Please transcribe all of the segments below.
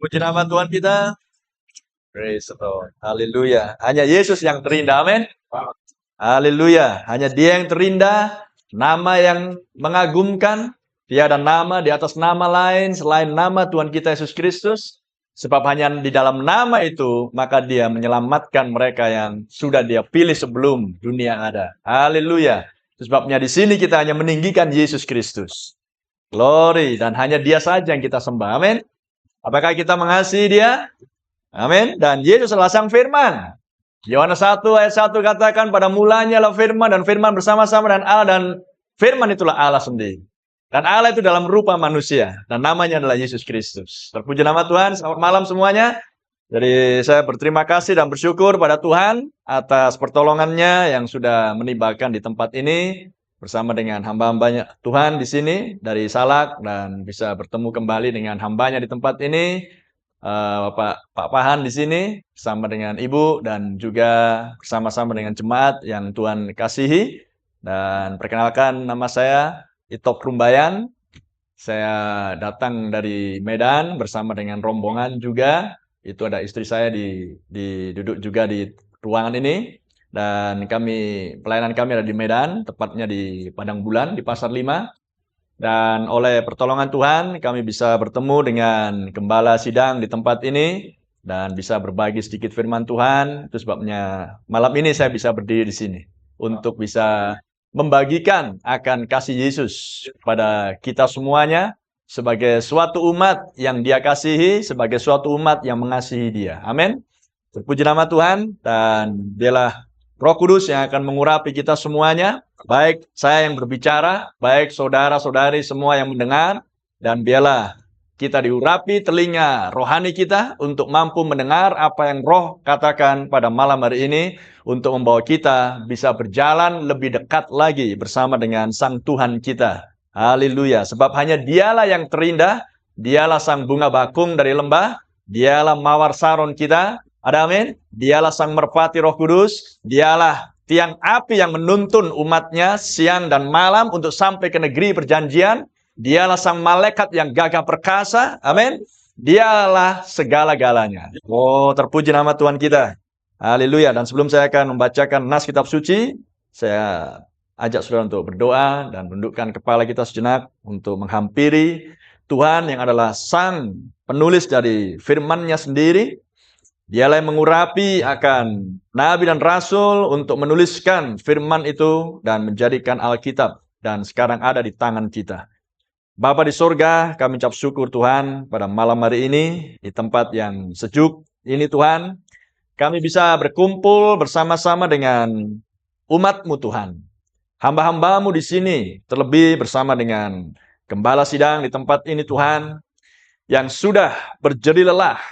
Puji nama Tuhan kita. Praise the Lord. Haleluya. Hanya Yesus yang terindah. Amin. Haleluya. Hanya Dia yang terindah. Nama yang mengagumkan. Tiada nama di atas nama lain selain nama Tuhan kita Yesus Kristus. Sebab hanya di dalam nama itu, maka Dia menyelamatkan mereka yang sudah Dia pilih sebelum dunia ada. Haleluya. Sebabnya di sini kita hanya meninggikan Yesus Kristus. Glory. Dan hanya Dia saja yang kita sembah. Amin. Apakah kita mengasihi Dia? Amin. Dan Yesus adalah sang firman. Yohanes 1 ayat 1 katakan pada mulanya adalah firman dan firman bersama-sama dengan Allah dan firman itulah Allah sendiri. Dan Allah itu dalam rupa manusia dan namanya adalah Yesus Kristus. Terpuji nama Tuhan. Selamat malam semuanya. Jadi saya berterima kasih dan bersyukur pada Tuhan atas pertolongannya yang sudah menibakan di tempat ini bersama dengan hamba-hambanya Tuhan di sini dari Salak dan bisa bertemu kembali dengan hambanya di tempat ini. Pak Pahan di sini bersama dengan Ibu dan juga bersama-sama dengan jemaat yang Tuhan kasihi. Dan perkenalkan, nama saya Itok Rumbayan. Saya datang dari Medan bersama dengan rombongan juga. Itu ada istri saya duduk juga di ruangan ini. Dan pelayanan kami ada di Medan, tepatnya di Padang Bulan, di Pasar 5. Dan oleh pertolongan Tuhan, kami bisa bertemu dengan gembala sidang di tempat ini dan bisa berbagi sedikit firman Tuhan. Itu sebabnya malam ini saya bisa berdiri di sini untuk bisa membagikan akan kasih Yesus kepada kita semuanya sebagai suatu umat yang Dia kasihi, sebagai suatu umat yang mengasihi Dia. Amin. Terpuji nama Tuhan dan Dialah Roh Kudus yang akan mengurapi kita semuanya. Baik saya yang berbicara, baik saudara-saudari semua yang mendengar, dan biarlah kita diurapi telinga rohani kita untuk mampu mendengar apa yang Roh katakan pada malam hari ini untuk membawa kita bisa berjalan lebih dekat lagi bersama dengan Sang Tuhan kita. Haleluya. Sebab hanya Dialah yang terindah, Dialah Sang bunga bakung dari lembah, Dialah mawar saron kita. Ada amin? Dialah Sang Merpati Roh Kudus, Dialah tiang api yang menuntun umatnya siang dan malam untuk sampai ke negeri perjanjian. Dialah sang malaikat yang gagah perkasa. Amin. Dialah segala-galanya. Oh, terpuji nama Tuhan kita. Haleluya. Dan sebelum saya akan membacakan nas kitab suci, saya ajak saudara untuk berdoa dan tundukkan kepala kita sejenak untuk menghampiri Tuhan yang adalah sang penulis dari firman-Nya sendiri. Dialah yang mengurapi akan nabi dan rasul untuk menuliskan firman itu dan menjadikan Alkitab dan sekarang ada di tangan kita. Bapa di surga, kami ucap syukur Tuhan pada malam hari ini di tempat yang sejuk ini Tuhan. Kami bisa berkumpul bersama-sama dengan umat-Mu Tuhan. Hamba-hamba-Mu di sini terlebih bersama dengan gembala sidang di tempat ini Tuhan yang sudah berjerih lelah,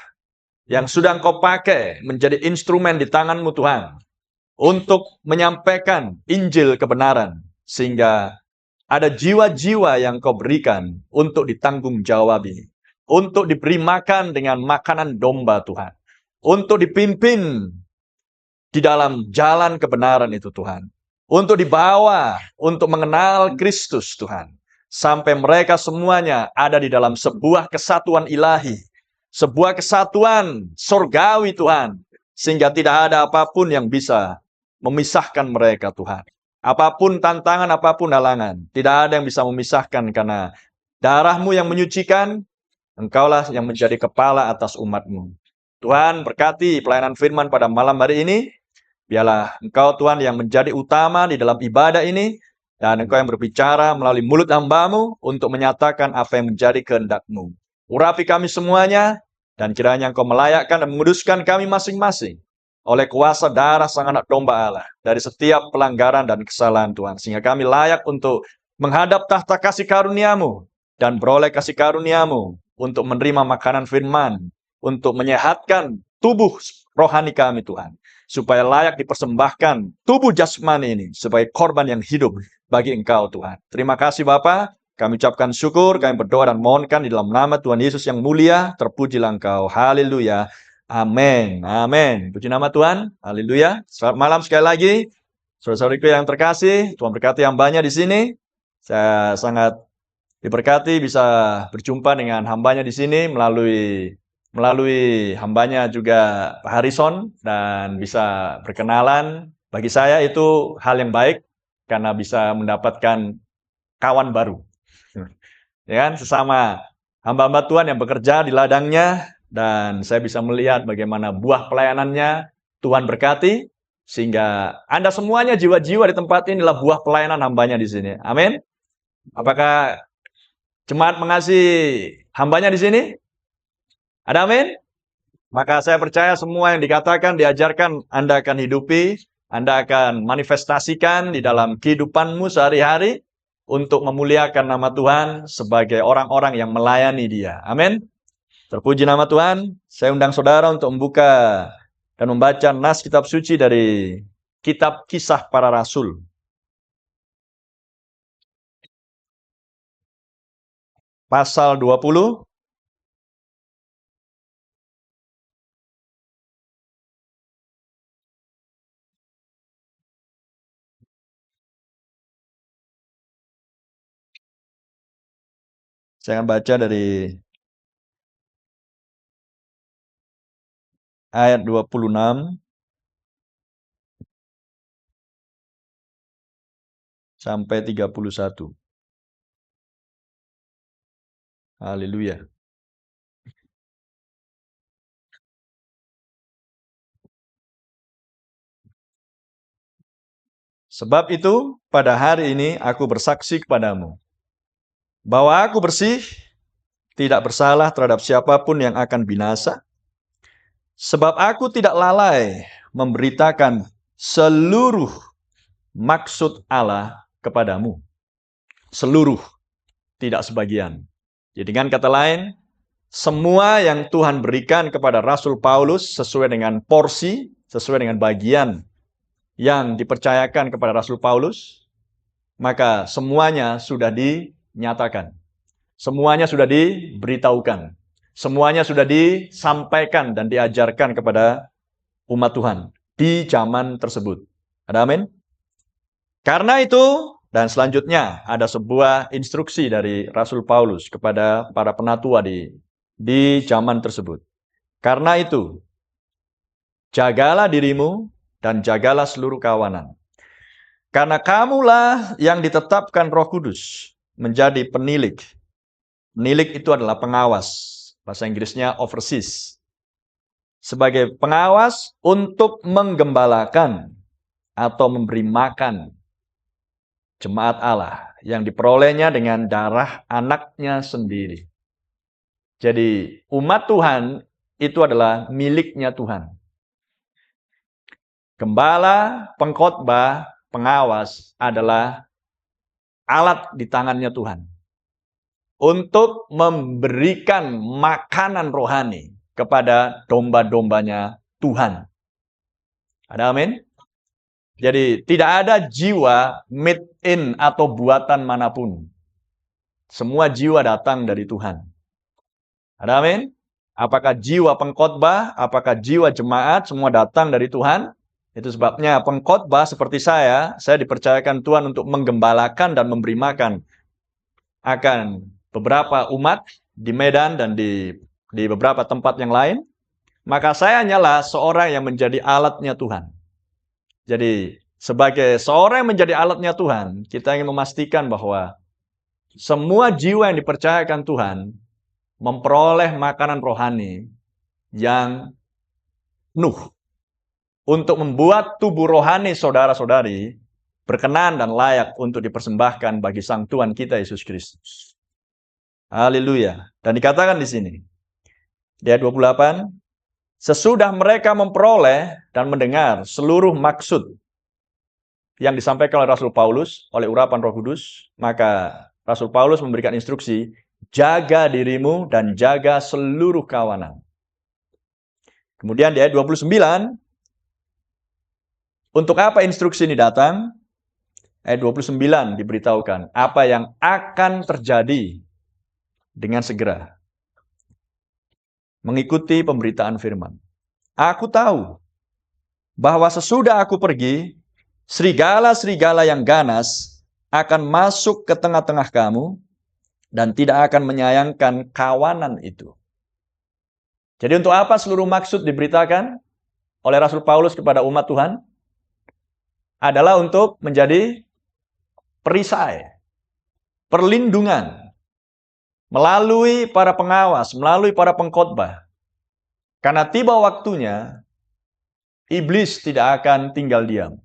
yang sudah Engkau pakai menjadi instrumen di tangan-Mu Tuhan untuk menyampaikan Injil kebenaran sehingga ada jiwa-jiwa yang Kau berikan untuk ditanggung jawab ini, untuk diberi makan dengan makanan domba Tuhan, untuk dipimpin di dalam jalan kebenaran itu Tuhan, untuk dibawa untuk mengenal Kristus Tuhan, sampai mereka semuanya ada di dalam sebuah kesatuan ilahi, sebuah kesatuan surgawi Tuhan, sehingga tidak ada apapun yang bisa memisahkan mereka Tuhan. Apapun tantangan, apapun halangan, tidak ada yang bisa memisahkan karena darah-Mu yang menyucikan, Engkaulah yang menjadi kepala atas umat-Mu. Tuhan berkati pelayanan firman pada malam hari ini, biarlah Engkau Tuhan yang menjadi utama di dalam ibadah ini, dan Engkau yang berbicara melalui mulut hamba-Mu untuk menyatakan apa yang menjadi kehendak-Mu. Urapi kami semuanya, dan kiranya Engkau melayakkan dan menguduskan kami masing-masing oleh kuasa darah Sang Anak Domba Allah dari setiap pelanggaran dan kesalahan Tuhan, sehingga kami layak untuk menghadap tahta kasih karunia-Mu dan beroleh kasih karunia-Mu untuk menerima makanan firman, untuk menyehatkan tubuh rohani kami Tuhan, supaya layak dipersembahkan tubuh jasmani ini sebagai korban yang hidup bagi Engkau Tuhan. Terima kasih Bapa. Kami ucapkan syukur, kami berdoa dan mohonkan di dalam nama Tuhan Yesus yang mulia, terpujilah Engkau. Haleluya. Amin. Amin. Puji nama Tuhan. Haleluya. Selamat malam sekali lagi. Saudara-saudariku yang terkasih, Tuhan berkati hambanya di sini. Saya sangat diberkati bisa berjumpa dengan hambanya di sini melalui melalui hambanya juga Pak Harrison dan bisa berkenalan. Bagi saya itu hal yang baik karena bisa mendapatkan kawan baru. Ya kan, sesama hamba-hamba Tuhan yang bekerja di ladangnya, dan saya bisa melihat bagaimana buah pelayanannya. Tuhan berkati, sehingga Anda semuanya jiwa-jiwa di tempat ini adalah buah pelayanan hambanya di sini. Amin. Apakah jemaat mengasihi hambanya di sini? Ada amin? Maka saya percaya semua yang dikatakan, diajarkan, Anda akan hidupi, Anda akan manifestasikan di dalam kehidupanmu sehari-hari untuk memuliakan nama Tuhan sebagai orang-orang yang melayani Dia. Amin. Terpuji nama Tuhan. Saya undang saudara untuk membuka dan membaca nas kitab suci dari kitab Kisah Para Rasul. Pasal 20. Saya akan baca dari ayat 26 sampai 31. Haleluya. Sebab itu, pada hari ini aku bersaksi kepadamu, bahwa aku bersih, tidak bersalah terhadap siapapun yang akan binasa. Sebab aku tidak lalai memberitakan seluruh maksud Allah kepadamu. Seluruh, tidak sebagian. Jadi dengan kata lain, semua yang Tuhan berikan kepada Rasul Paulus sesuai dengan porsi, sesuai dengan bagian yang dipercayakan kepada Rasul Paulus, maka semuanya sudah dinyatakan. Semuanya sudah diberitahukan. Semuanya sudah disampaikan dan diajarkan kepada umat Tuhan di zaman tersebut. Ada amin? Karena itu, dan selanjutnya ada sebuah instruksi dari Rasul Paulus kepada para penatua di zaman tersebut. Karena itu, jagalah dirimu dan jagalah seluruh kawanan. Karena kamulah yang ditetapkan Roh Kudus menjadi penilik. Penilik itu adalah pengawas. Bahasa Inggrisnya overseas. Sebagai pengawas untuk menggembalakan atau memberi makan jemaat Allah yang diperolehnya dengan darah anaknya sendiri. Jadi umat Tuhan itu adalah miliknya Tuhan. Gembala, pengkhotbah, pengawas adalah alat di tangannya Tuhan untuk memberikan makanan rohani kepada domba-dombanya Tuhan. Ada amin? Jadi tidak ada jiwa made in atau buatan manapun. Semua jiwa datang dari Tuhan. Ada amin? Apakah jiwa pengkhotbah, apakah jiwa jemaat, semua datang dari Tuhan. Itu sebabnya pengkhotbah seperti saya dipercayakan Tuhan untuk menggembalakan dan memberi makan akan beberapa umat di Medan dan di beberapa tempat yang lain. Maka saya hanyalah seorang yang menjadi alatnya Tuhan. Jadi sebagai seorang yang menjadi alatnya Tuhan, kita ingin memastikan bahwa semua jiwa yang dipercayakan Tuhan memperoleh makanan rohani yang penuh untuk membuat tubuh rohani saudara-saudari berkenan dan layak untuk dipersembahkan bagi Sang Tuhan kita Yesus Kristus. Haleluya. Dan dikatakan di sini, di ayat 28, sesudah mereka memperoleh dan mendengar seluruh maksud yang disampaikan oleh Rasul Paulus, oleh urapan Roh Kudus, maka Rasul Paulus memberikan instruksi, jaga dirimu dan jaga seluruh kawanan. Kemudian di ayat 29, untuk apa instruksi ini datang? Ayat 29 diberitahukan apa yang akan terjadi dengan segera. Mengikuti pemberitaan firman. Aku tahu bahwa sesudah aku pergi, serigala-serigala yang ganas akan masuk ke tengah-tengah kamu dan tidak akan menyayangkan kawanan itu. Jadi untuk apa seluruh maksud diberitakan oleh Rasul Paulus kepada umat Tuhan? Adalah untuk menjadi perisai, perlindungan, melalui para pengawas, melalui para pengkhotbah. Karena tiba waktunya, iblis tidak akan tinggal diam.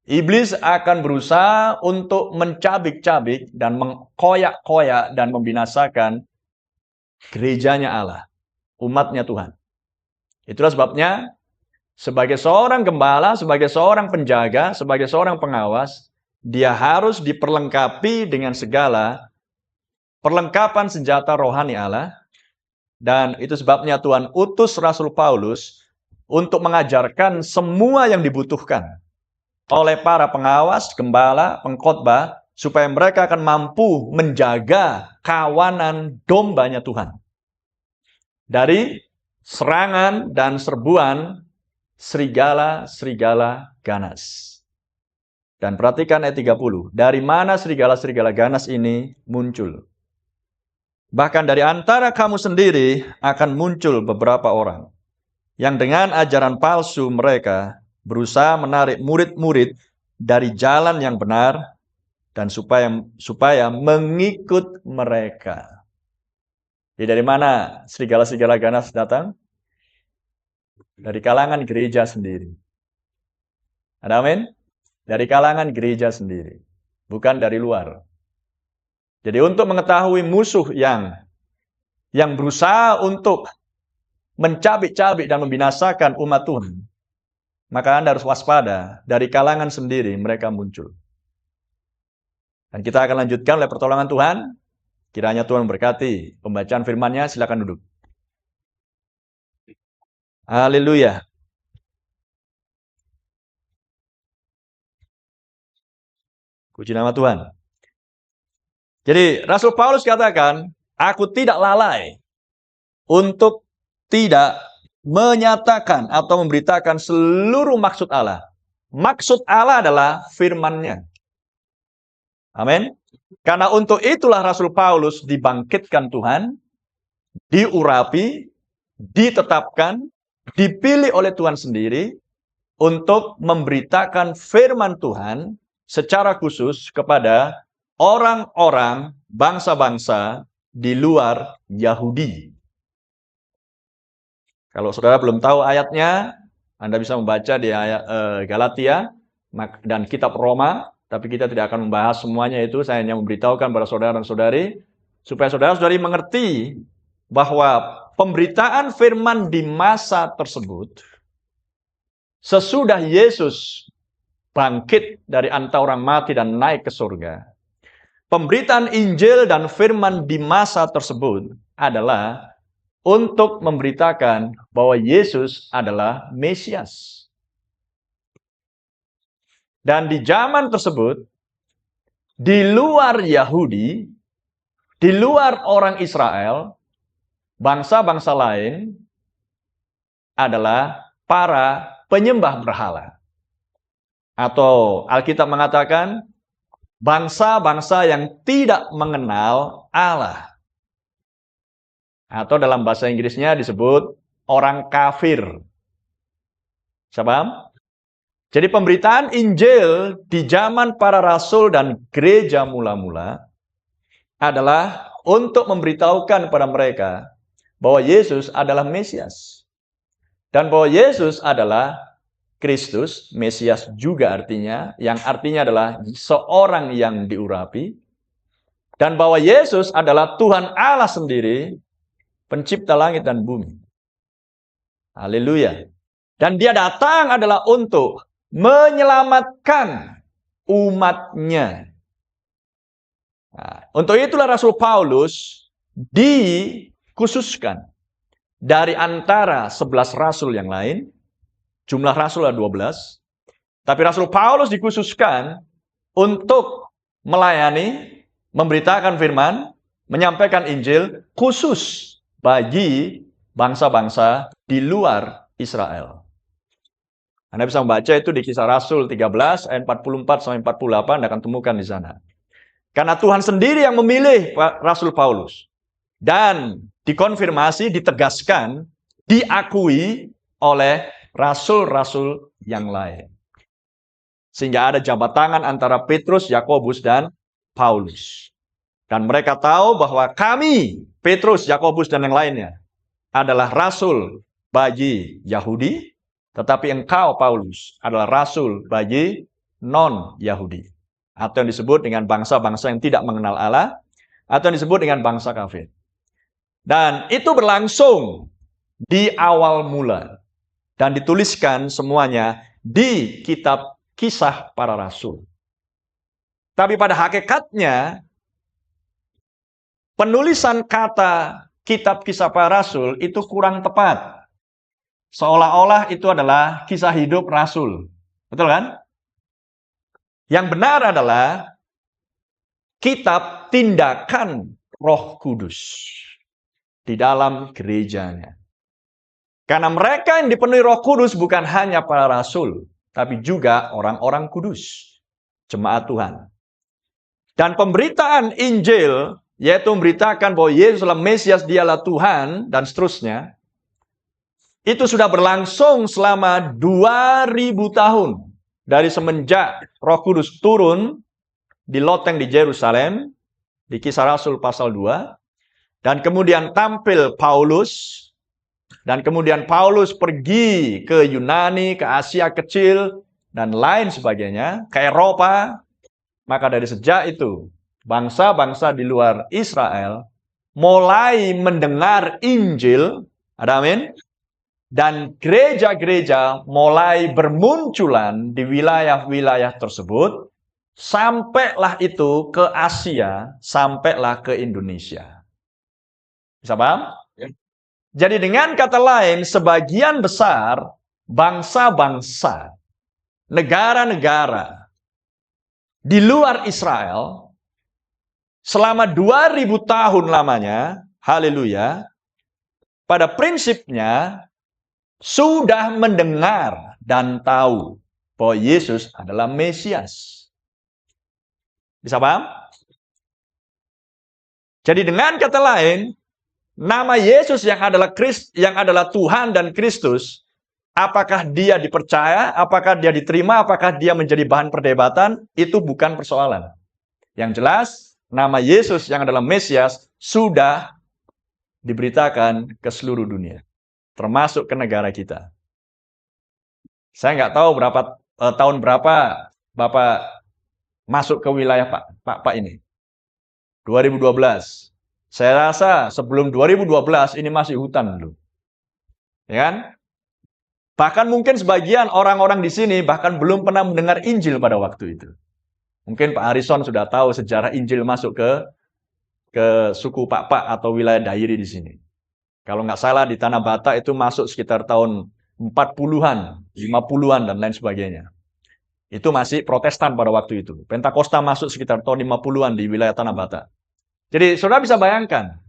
Iblis akan berusaha untuk mencabik-cabik dan mengkoyak-koyak dan membinasakan gerejanya Allah, umatnya Tuhan. Itulah sebabnya sebagai seorang gembala, sebagai seorang penjaga, sebagai seorang pengawas, dia harus diperlengkapi dengan segala perlengkapan senjata rohani Allah. Dan itu sebabnya Tuhan utus Rasul Paulus untuk mengajarkan semua yang dibutuhkan oleh para pengawas, gembala, pengkhotbah, supaya mereka akan mampu menjaga kawanan dombanya Tuhan dari serangan dan serbuan serigala-serigala ganas. Dan perhatikan ayat 30. Dari mana serigala-serigala ganas ini muncul? Bahkan dari antara kamu sendiri akan muncul beberapa orang yang dengan ajaran palsu mereka berusaha menarik murid-murid dari jalan yang benar dan supaya mengikut mereka. Jadi dari mana serigala-serigala ganas datang? Dari kalangan gereja sendiri. Ada amin? Dari kalangan gereja sendiri, bukan dari luar. Jadi untuk mengetahui musuh yang berusaha untuk mencabik-cabik dan membinasakan umat Tuhan, maka Anda harus waspada, dari kalangan sendiri mereka muncul. Dan kita akan lanjutkan oleh pertolongan Tuhan. Kiranya Tuhan berkati pembacaan firman-Nya. Silakan duduk. Haleluya. Puji nama Tuhan. Jadi Rasul Paulus katakan, aku tidak lalai untuk tidak menyatakan atau memberitakan seluruh maksud Allah. Maksud Allah adalah firman-Nya. Amin. Karena untuk itulah Rasul Paulus dibangkitkan Tuhan, diurapi, ditetapkan, dipilih oleh Tuhan sendiri untuk memberitakan firman Tuhan secara khusus kepada orang-orang bangsa-bangsa di luar Yahudi. Kalau saudara belum tahu ayatnya, Anda bisa membaca di ayat Galatia dan kitab Roma, tapi kita tidak akan membahas semuanya itu. Saya hanya memberitahukan kepada saudara dan saudari, supaya saudara-saudari mengerti bahwa pemberitaan firman di masa tersebut, sesudah Yesus bangkit dari antara orang mati dan naik ke surga, pemberitaan Injil dan firman di masa tersebut adalah untuk memberitakan bahwa Yesus adalah Mesias. Dan di zaman tersebut, di luar Yahudi, di luar orang Israel, bangsa-bangsa lain adalah para penyembah berhala. Atau Alkitab mengatakan, bangsa-bangsa yang tidak mengenal Allah. Atau dalam bahasa Inggrisnya disebut orang kafir. Paham? Jadi pemberitaan Injil di zaman para rasul dan gereja mula-mula adalah untuk memberitahukan kepada mereka bahwa Yesus adalah Mesias. Dan bahwa Yesus adalah Kristus, Mesias juga artinya, yang artinya adalah seorang yang diurapi. Dan bahwa Yesus adalah Tuhan Allah sendiri, pencipta langit dan bumi. Haleluya. Dan dia datang adalah untuk menyelamatkan umatnya. Nah, untuk itulah Rasul Paulus dikhususkan dari antara 11 rasul yang lain. Jumlah rasul adalah 12. Tapi Rasul Paulus dikhususkan untuk melayani, memberitakan firman, menyampaikan Injil khusus bagi bangsa-bangsa di luar Israel. Anda bisa membaca itu di Kisah Rasul 13 ayat 44 sampai 48, Anda akan temukan di sana. Karena Tuhan sendiri yang memilih Rasul Paulus. dan dikonfirmasi, ditegaskan, diakui oleh rasul-rasul yang lain. Sehingga ada jabat tangan antara Petrus, Yakobus, dan Paulus. Dan mereka tahu bahwa kami, Petrus, Yakobus, dan yang lainnya, adalah rasul bagi Yahudi, tetapi engkau, Paulus, adalah rasul bagi non-Yahudi. Atau yang disebut dengan bangsa-bangsa yang tidak mengenal Allah, atau yang disebut dengan bangsa kafir. Dan itu berlangsung di awal mula. Dan dituliskan semuanya di kitab Kisah Para Rasul. Tapi pada hakikatnya, penulisan kata kitab Kisah Para Rasul itu kurang tepat. Seolah-olah itu adalah kisah hidup Rasul. Betul kan? Yang benar adalah kitab tindakan Roh Kudus di dalam gerejanya. Karena mereka yang dipenuhi Roh Kudus bukan hanya para rasul, tapi juga orang-orang kudus, jemaat Tuhan. Dan pemberitaan Injil, yaitu memberitakan bahwa Yesus adalah Mesias, dialah Tuhan, dan seterusnya, itu sudah berlangsung selama 2000 tahun. Dari semenjak Roh Kudus turun di loteng di Yerusalem, di Kisah Rasul pasal 2, dan kemudian tampil Paulus, dan kemudian Paulus pergi ke Yunani, ke Asia Kecil, dan lain sebagainya, ke Eropa. Maka dari sejak itu, bangsa-bangsa di luar Israel mulai mendengar Injil, ada amin? Dan gereja-gereja mulai bermunculan di wilayah-wilayah tersebut, sampailah itu ke Asia, sampailah ke Indonesia. Bisa paham? Jadi dengan kata lain, sebagian besar bangsa-bangsa, negara-negara di luar Israel, selama 2000 tahun lamanya, haleluya, pada prinsipnya sudah mendengar dan tahu bahwa Yesus adalah Mesias. Bisa paham? Jadi dengan kata lain, nama Yesus yang adalah Tuhan dan Kristus, apakah dia dipercaya, apakah dia diterima, apakah dia menjadi bahan perdebatan, itu bukan persoalan. Yang jelas, nama Yesus yang adalah Mesias sudah diberitakan ke seluruh dunia, termasuk ke negara kita. Saya nggak tahu tahun berapa Bapak masuk ke wilayah Pak ini. 2012. Saya rasa sebelum 2012 ini masih hutan dulu. Ya kan? Bahkan mungkin sebagian orang-orang di sini bahkan belum pernah mendengar Injil pada waktu itu. Mungkin Pak Harrison sudah tahu sejarah Injil masuk ke suku Pak atau wilayah Dairi di sini. Kalau nggak salah di Tanah Batak itu masuk sekitar tahun 40-an, 50-an dan lain sebagainya. Itu masih Protestan pada waktu itu. Pentakosta masuk sekitar tahun 50-an di wilayah Tanah Batak. Jadi saudara bisa bayangkan,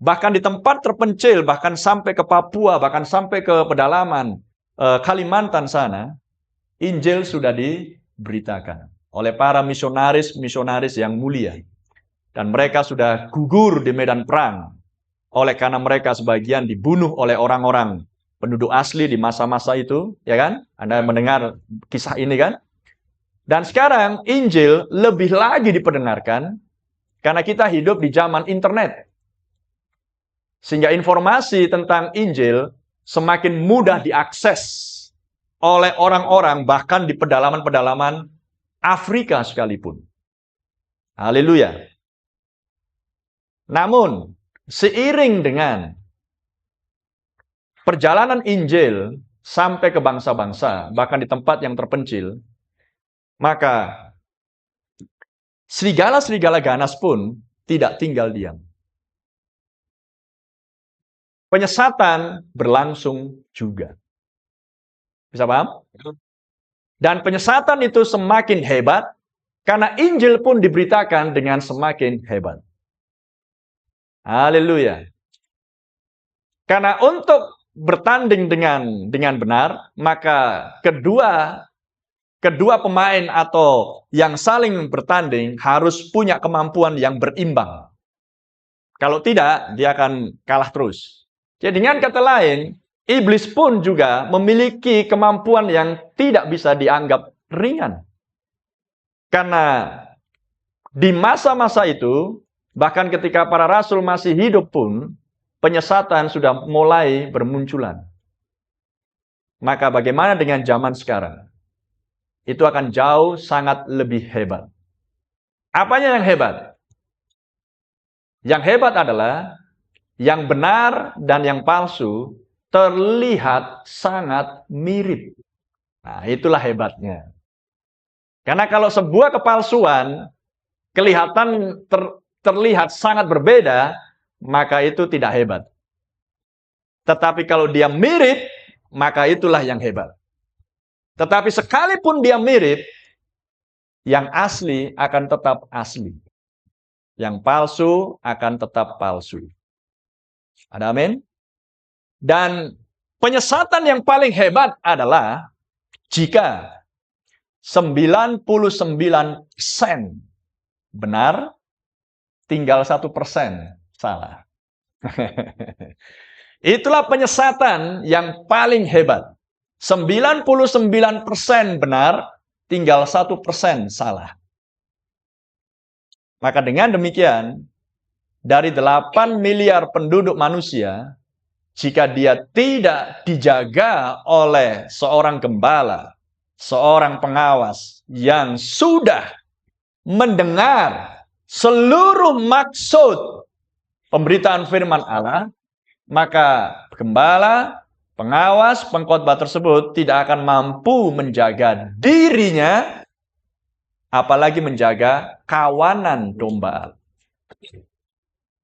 bahkan di tempat terpencil, bahkan sampai ke Papua, bahkan sampai ke pedalaman Kalimantan sana, Injil sudah diberitakan oleh para misionaris yang mulia. Dan mereka sudah gugur di medan perang. Oleh karena mereka sebagian dibunuh oleh orang-orang penduduk asli di masa-masa itu, ya kan? Anda mendengar kisah ini kan? Dan sekarang Injil lebih lagi diperdengarkan karena kita hidup di zaman internet. Sehingga informasi tentang Injil semakin mudah diakses oleh orang-orang bahkan di pedalaman-pedalaman Afrika sekalipun. Haleluya. Namun, seiring dengan perjalanan Injil sampai ke bangsa-bangsa, bahkan di tempat yang terpencil, maka serigala-serigala ganas pun tidak tinggal diam. Penyesatan berlangsung juga. Bisa paham? Dan penyesatan itu semakin hebat, karena Injil pun diberitakan dengan semakin hebat. Haleluya. Karena untuk bertanding dengan benar, maka kedua pemain atau yang saling bertanding harus punya kemampuan yang berimbang. Kalau tidak, dia akan kalah terus. Jadi dengan kata lain, iblis pun juga memiliki kemampuan yang tidak bisa dianggap ringan. Karena di masa-masa itu, bahkan ketika para rasul masih hidup pun, penyesatan sudah mulai bermunculan. Maka bagaimana dengan zaman sekarang? Itu akan jauh sangat lebih hebat. Apanya yang hebat? Yang hebat adalah yang benar dan yang palsu terlihat sangat mirip. Nah, itulah hebatnya. Karena kalau sebuah kepalsuan kelihatan terlihat sangat berbeda, maka itu tidak hebat. Tetapi kalau dia mirip, maka itulah yang hebat. Tetapi sekalipun dia mirip, yang asli akan tetap asli. Yang palsu akan tetap palsu. Ada amin? Dan penyesatan yang paling hebat adalah jika 99% benar, tinggal 1% salah. Itulah penyesatan yang paling hebat. 99% benar, tinggal 1% salah. Maka dengan demikian, dari 8 miliar penduduk manusia, jika dia tidak dijaga oleh seorang gembala, seorang pengawas yang sudah mendengar seluruh maksud pemberitaan firman Allah, maka gembala, pengawas, pengkhotbah tersebut tidak akan mampu menjaga dirinya, apalagi menjaga kawanan domba.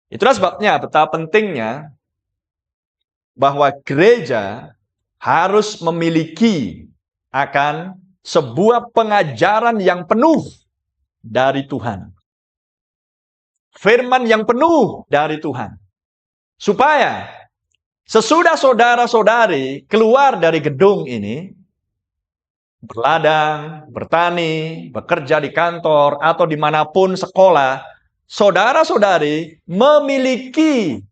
Itulah sebabnya betapa pentingnya bahwa gereja harus memiliki akan sebuah pengajaran yang penuh dari Tuhan. Firman yang penuh dari Tuhan. Supaya sesudah saudara-saudari keluar dari gedung ini, berladang, bertani, bekerja di kantor, atau dimanapun sekolah, saudara-saudari memiliki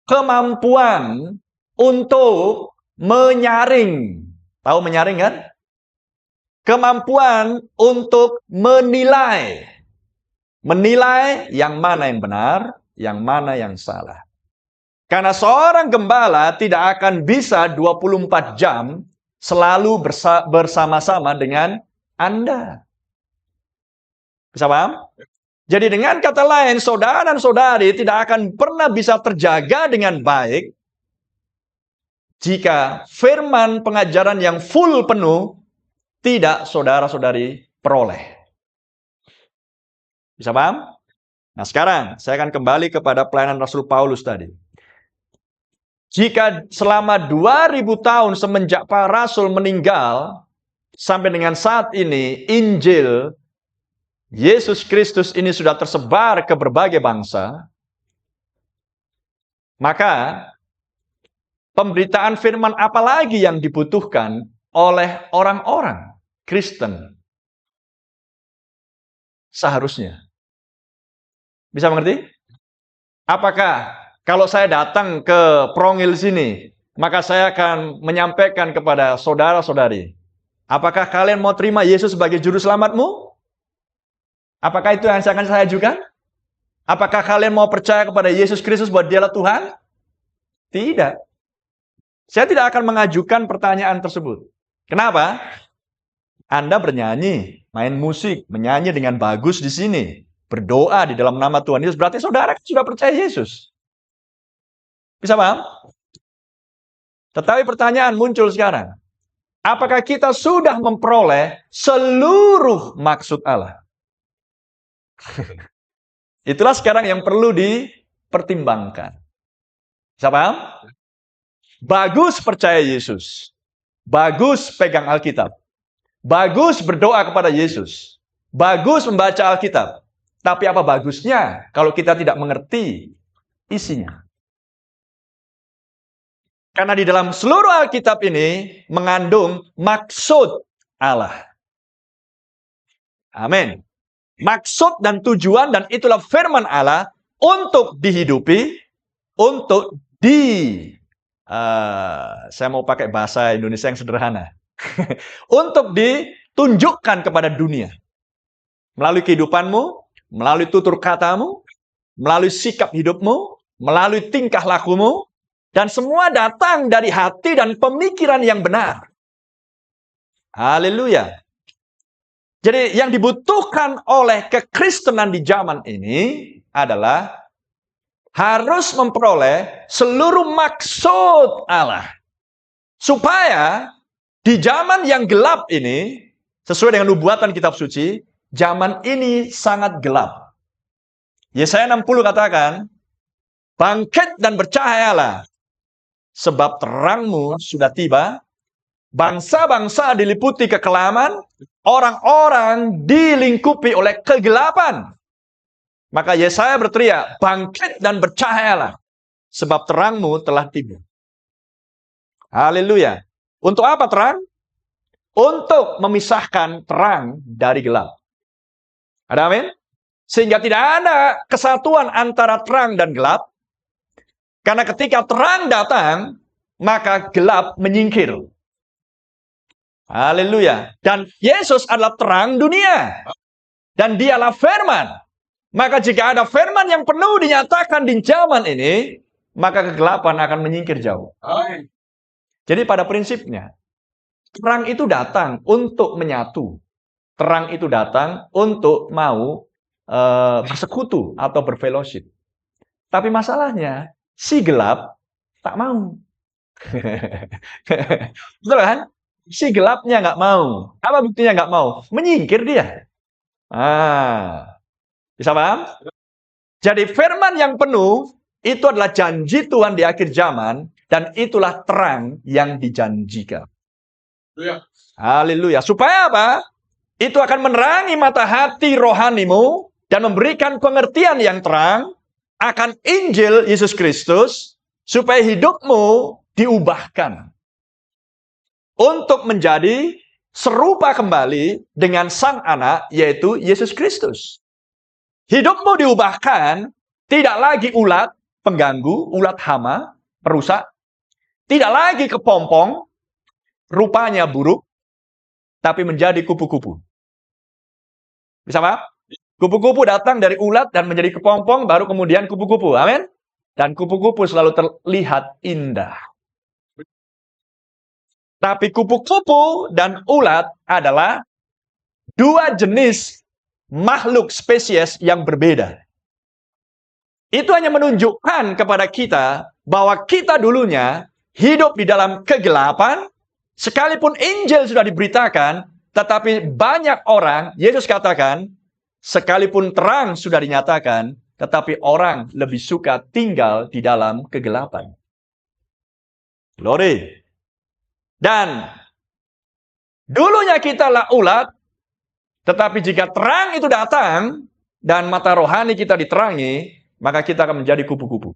kemampuan untuk menyaring. Tahu menyaring kan? Kemampuan untuk menilai. Menilai yang mana yang benar, yang mana yang salah. Karena seorang gembala tidak akan bisa 24 jam selalu bersama-sama dengan Anda. Bisa paham? Jadi dengan kata lain, saudara dan saudari tidak akan pernah bisa terjaga dengan baik jika firman pengajaran yang full penuh tidak saudara-saudari peroleh. Bisa paham? Nah sekarang saya akan kembali kepada pelayanan Rasul Paulus tadi. Jika selama 2000 tahun semenjak para rasul meninggal, sampai dengan saat ini, Injil Yesus Kristus ini sudah tersebar ke berbagai bangsa, maka pemberitaan firman apa lagi yang dibutuhkan oleh orang-orang Kristen? Seharusnya. Bisa mengerti? Apakah kalau saya datang ke Prongil sini, maka saya akan menyampaikan kepada saudara-saudari, apakah kalian mau terima Yesus sebagai juru selamatmu? Apakah itu yang akan saya ajukan? Apakah kalian mau percaya kepada Yesus Kristus bahwa Dialah Tuhan? Tidak. Saya tidak akan mengajukan pertanyaan tersebut. Kenapa? Anda bernyanyi, main musik, menyanyi dengan bagus di sini, berdoa di dalam nama Tuhan Yesus, berarti saudara sudah percaya Yesus. Bisa paham? Tetapi pertanyaan muncul sekarang. Apakah kita sudah memperoleh seluruh maksud Allah? Itulah sekarang yang perlu dipertimbangkan. Bisa paham? Bagus percaya Yesus. Bagus pegang Alkitab. Bagus berdoa kepada Yesus. Bagus membaca Alkitab. Tapi apa bagusnya kalau kita tidak mengerti isinya? Karena di dalam seluruh Alkitab ini mengandung maksud Allah. Amin. Maksud dan tujuan, dan itulah firman Allah untuk dihidupi, untuk saya mau pakai bahasa Indonesia yang sederhana. Untuk ditunjukkan kepada dunia. Melalui kehidupanmu, melalui tutur katamu, melalui sikap hidupmu, melalui tingkah lakumu, dan semua datang dari hati dan pemikiran yang benar. Haleluya. Jadi yang dibutuhkan oleh kekristenan di zaman ini adalah harus memperoleh seluruh maksud Allah. Supaya di zaman yang gelap ini, sesuai dengan nubuatan kitab suci, zaman ini sangat gelap. Yesaya 60 katakan, bangkit dan bercahayalah, sebab terangmu sudah tiba, bangsa-bangsa diliputi kekelaman, orang-orang dilingkupi oleh kegelapan. Maka Yesaya berteriak, bangkit dan bercahayalah, sebab terangmu telah tiba. Haleluya. Untuk apa terang? Untuk memisahkan terang dari gelap. Ada amin? Sehingga tidak ada kesatuan antara terang dan gelap. Karena ketika terang datang, maka gelap menyingkir. Haleluya. Dan Yesus adalah terang dunia. Dan dialah firman. Maka jika ada firman yang penuh dinyatakan di zaman ini, maka kegelapan akan menyingkir jauh. Jadi pada prinsipnya, terang itu datang untuk menyatu. Terang itu datang untuk mau bersekutu atau berfellowship. Tapi masalahnya, si gelap tak mau. Betul kan? Si gelapnya nggak mau. Apa buktinya nggak mau? Menyingkir dia. Bisa paham? Jadi firman yang penuh itu adalah janji Tuhan di akhir zaman, dan itulah terang yang dijanjikan. Haleluya. Supaya apa? Itu akan menerangi mata hati rohanimu dan memberikan pengertian yang terang akan Injil Yesus Kristus, supaya hidupmu diubahkan untuk menjadi serupa kembali dengan Sang Anak, yaitu Yesus Kristus. Hidupmu diubahkan, tidak lagi ulat pengganggu, ulat hama, perusak. Tidak lagi kepompong, rupanya buruk, tapi menjadi kupu-kupu. Bisa paham? Kupu-kupu datang dari ulat dan menjadi kepompong, baru kemudian kupu-kupu. Amin? Dan kupu-kupu selalu terlihat indah. Tapi kupu-kupu dan ulat adalah dua jenis makhluk spesies yang berbeda. Itu hanya menunjukkan kepada kita bahwa kita dulunya hidup di dalam kegelapan, sekalipun Injil sudah diberitakan, tetapi banyak orang, Yesus katakan, sekalipun terang sudah dinyatakan, tetapi orang lebih suka tinggal di dalam kegelapan. Glory. Dan dulunya kita lah ulat, tetapi jika terang itu datang dan mata rohani kita diterangi, maka kita akan menjadi kupu-kupu.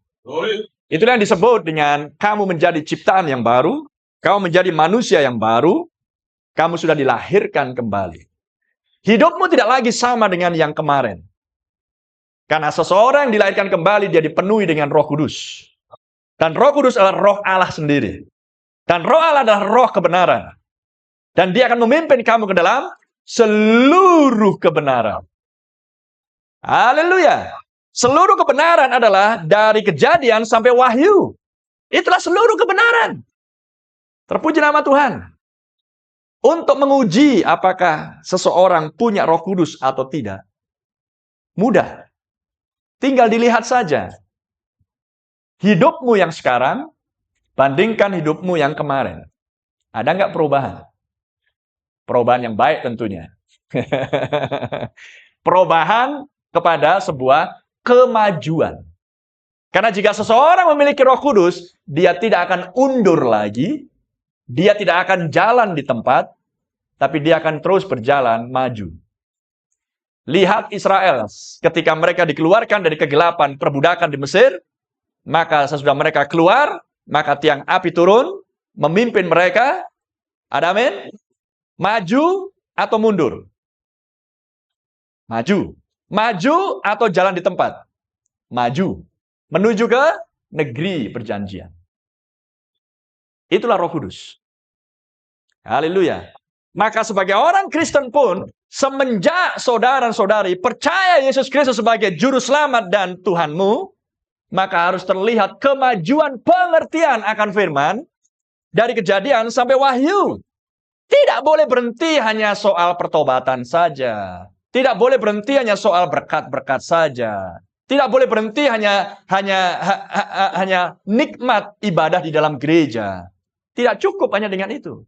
Itulah yang disebut dengan kamu menjadi ciptaan yang baru, kamu menjadi manusia yang baru, kamu sudah dilahirkan kembali. Hidupmu tidak lagi sama dengan yang kemarin. Karena seseorang yang dilahirkan kembali, dia dipenuhi dengan Roh Kudus. Dan Roh Kudus adalah Roh Allah sendiri. Dan Roh Allah adalah Roh kebenaran. Dan dia akan memimpin kamu ke dalam seluruh kebenaran. Haleluya. Seluruh kebenaran adalah dari Kejadian sampai Wahyu. Itulah seluruh kebenaran. Terpuji nama Tuhan. Untuk menguji apakah seseorang punya Roh Kudus atau tidak, mudah. Tinggal dilihat saja. Hidupmu yang sekarang, bandingkan hidupmu yang kemarin. Ada nggak perubahan? Perubahan yang baik tentunya. Perubahan kepada sebuah kemajuan. Karena jika seseorang memiliki Roh Kudus, dia tidak akan undur lagi, dia tidak akan jalan di tempat, tapi dia akan terus berjalan maju. Lihat Israel, ketika mereka dikeluarkan dari kegelapan perbudakan di Mesir, maka sesudah mereka keluar, maka tiang api turun, memimpin mereka. Ada amin? Maju atau mundur? Maju. Maju atau jalan di tempat? maju menuju ke negeri perjanjian. Itulah Roh Kudus. Haleluya. Maka sebagai orang Kristen pun, semenjak saudara-saudari percaya Yesus Kristus sebagai juru selamat dan Tuhanmu, maka harus terlihat kemajuan pengertian akan firman dari Kejadian sampai Wahyu. Tidak boleh berhenti hanya soal pertobatan saja. Tidak boleh berhenti hanya soal berkat-berkat saja. Tidak boleh berhenti hanya nikmat ibadah di dalam gereja. Tidak cukup hanya dengan itu.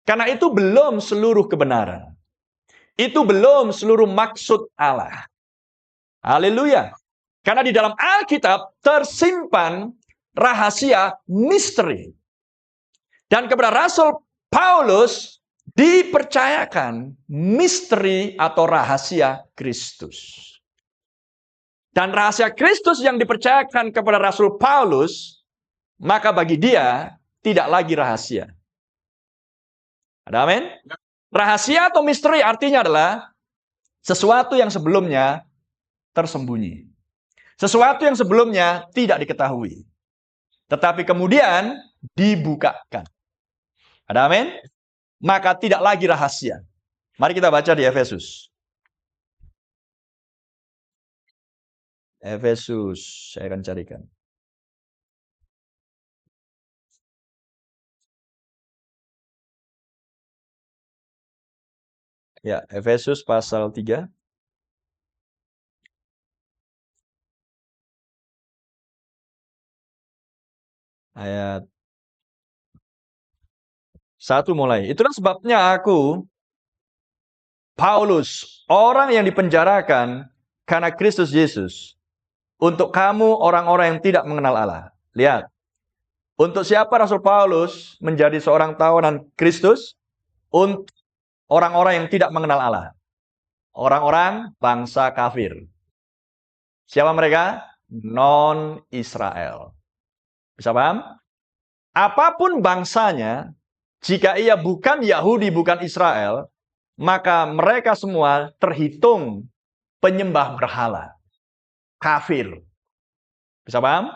Karena itu belum seluruh kebenaran. Itu belum seluruh maksud Allah. Haleluya. Karena di dalam Alkitab tersimpan rahasia misteri. Dan kepada Rasul Paulus dipercayakan misteri atau rahasia Kristus. Dan rahasia Kristus yang dipercayakan kepada Rasul Paulus, maka bagi dia tidak lagi rahasia. Ada amin? Rahasia atau misteri artinya adalah sesuatu yang sebelumnya tersembunyi. Sesuatu yang sebelumnya tidak diketahui. Tetapi kemudian dibukakan. Ada amin? Maka tidak lagi rahasia. Mari kita baca di Efesus. Efesus, saya akan carikan. Ya, Efesus pasal 3. Ayat 1 mulai. Itulah sebabnya aku, Paulus, orang yang dipenjarakan karena Kristus Yesus, untuk kamu orang-orang yang tidak mengenal Allah. Lihat, untuk siapa Rasul Paulus menjadi seorang tawanan Kristus? Untuk orang-orang yang tidak mengenal Allah. Orang-orang bangsa kafir. Siapa mereka? Non-Israel. Bisa paham? Apapun bangsanya, jika ia bukan Yahudi, bukan Israel, maka mereka semua terhitung penyembah berhala. Kafir. Bisa paham?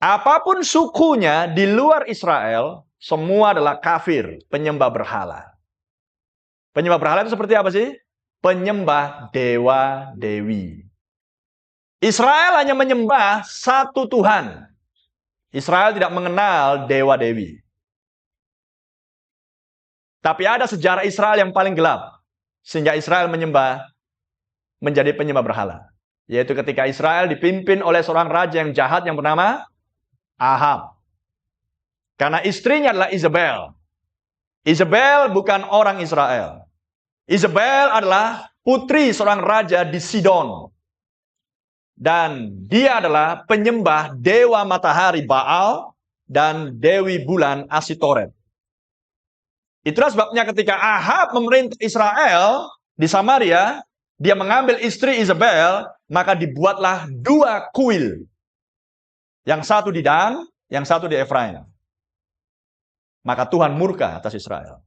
Apapun sukunya di luar Israel, semua adalah kafir, penyembah berhala. Penyembah berhala itu seperti apa sih? Penyembah dewa-dewi. Israel hanya menyembah satu Tuhan. Israel tidak mengenal dewa-dewi. Tapi ada sejarah Israel yang paling gelap. Sehingga Israel menjadi penyembah berhala. Yaitu ketika Israel dipimpin oleh seorang raja yang jahat yang bernama Ahab. Karena istrinya adalah Isabel. Isabel bukan orang Israel. Isabel adalah putri seorang raja di Sidon. Dan dia adalah penyembah dewa matahari Baal dan dewi bulan Asitoret. Itulah sebabnya ketika Ahab memerintah Israel di Samaria, dia mengambil istri Isabel, maka dibuatlah 2 kuil. Yang satu di Dan, yang satu di Efraim. Maka Tuhan murka atas Israel.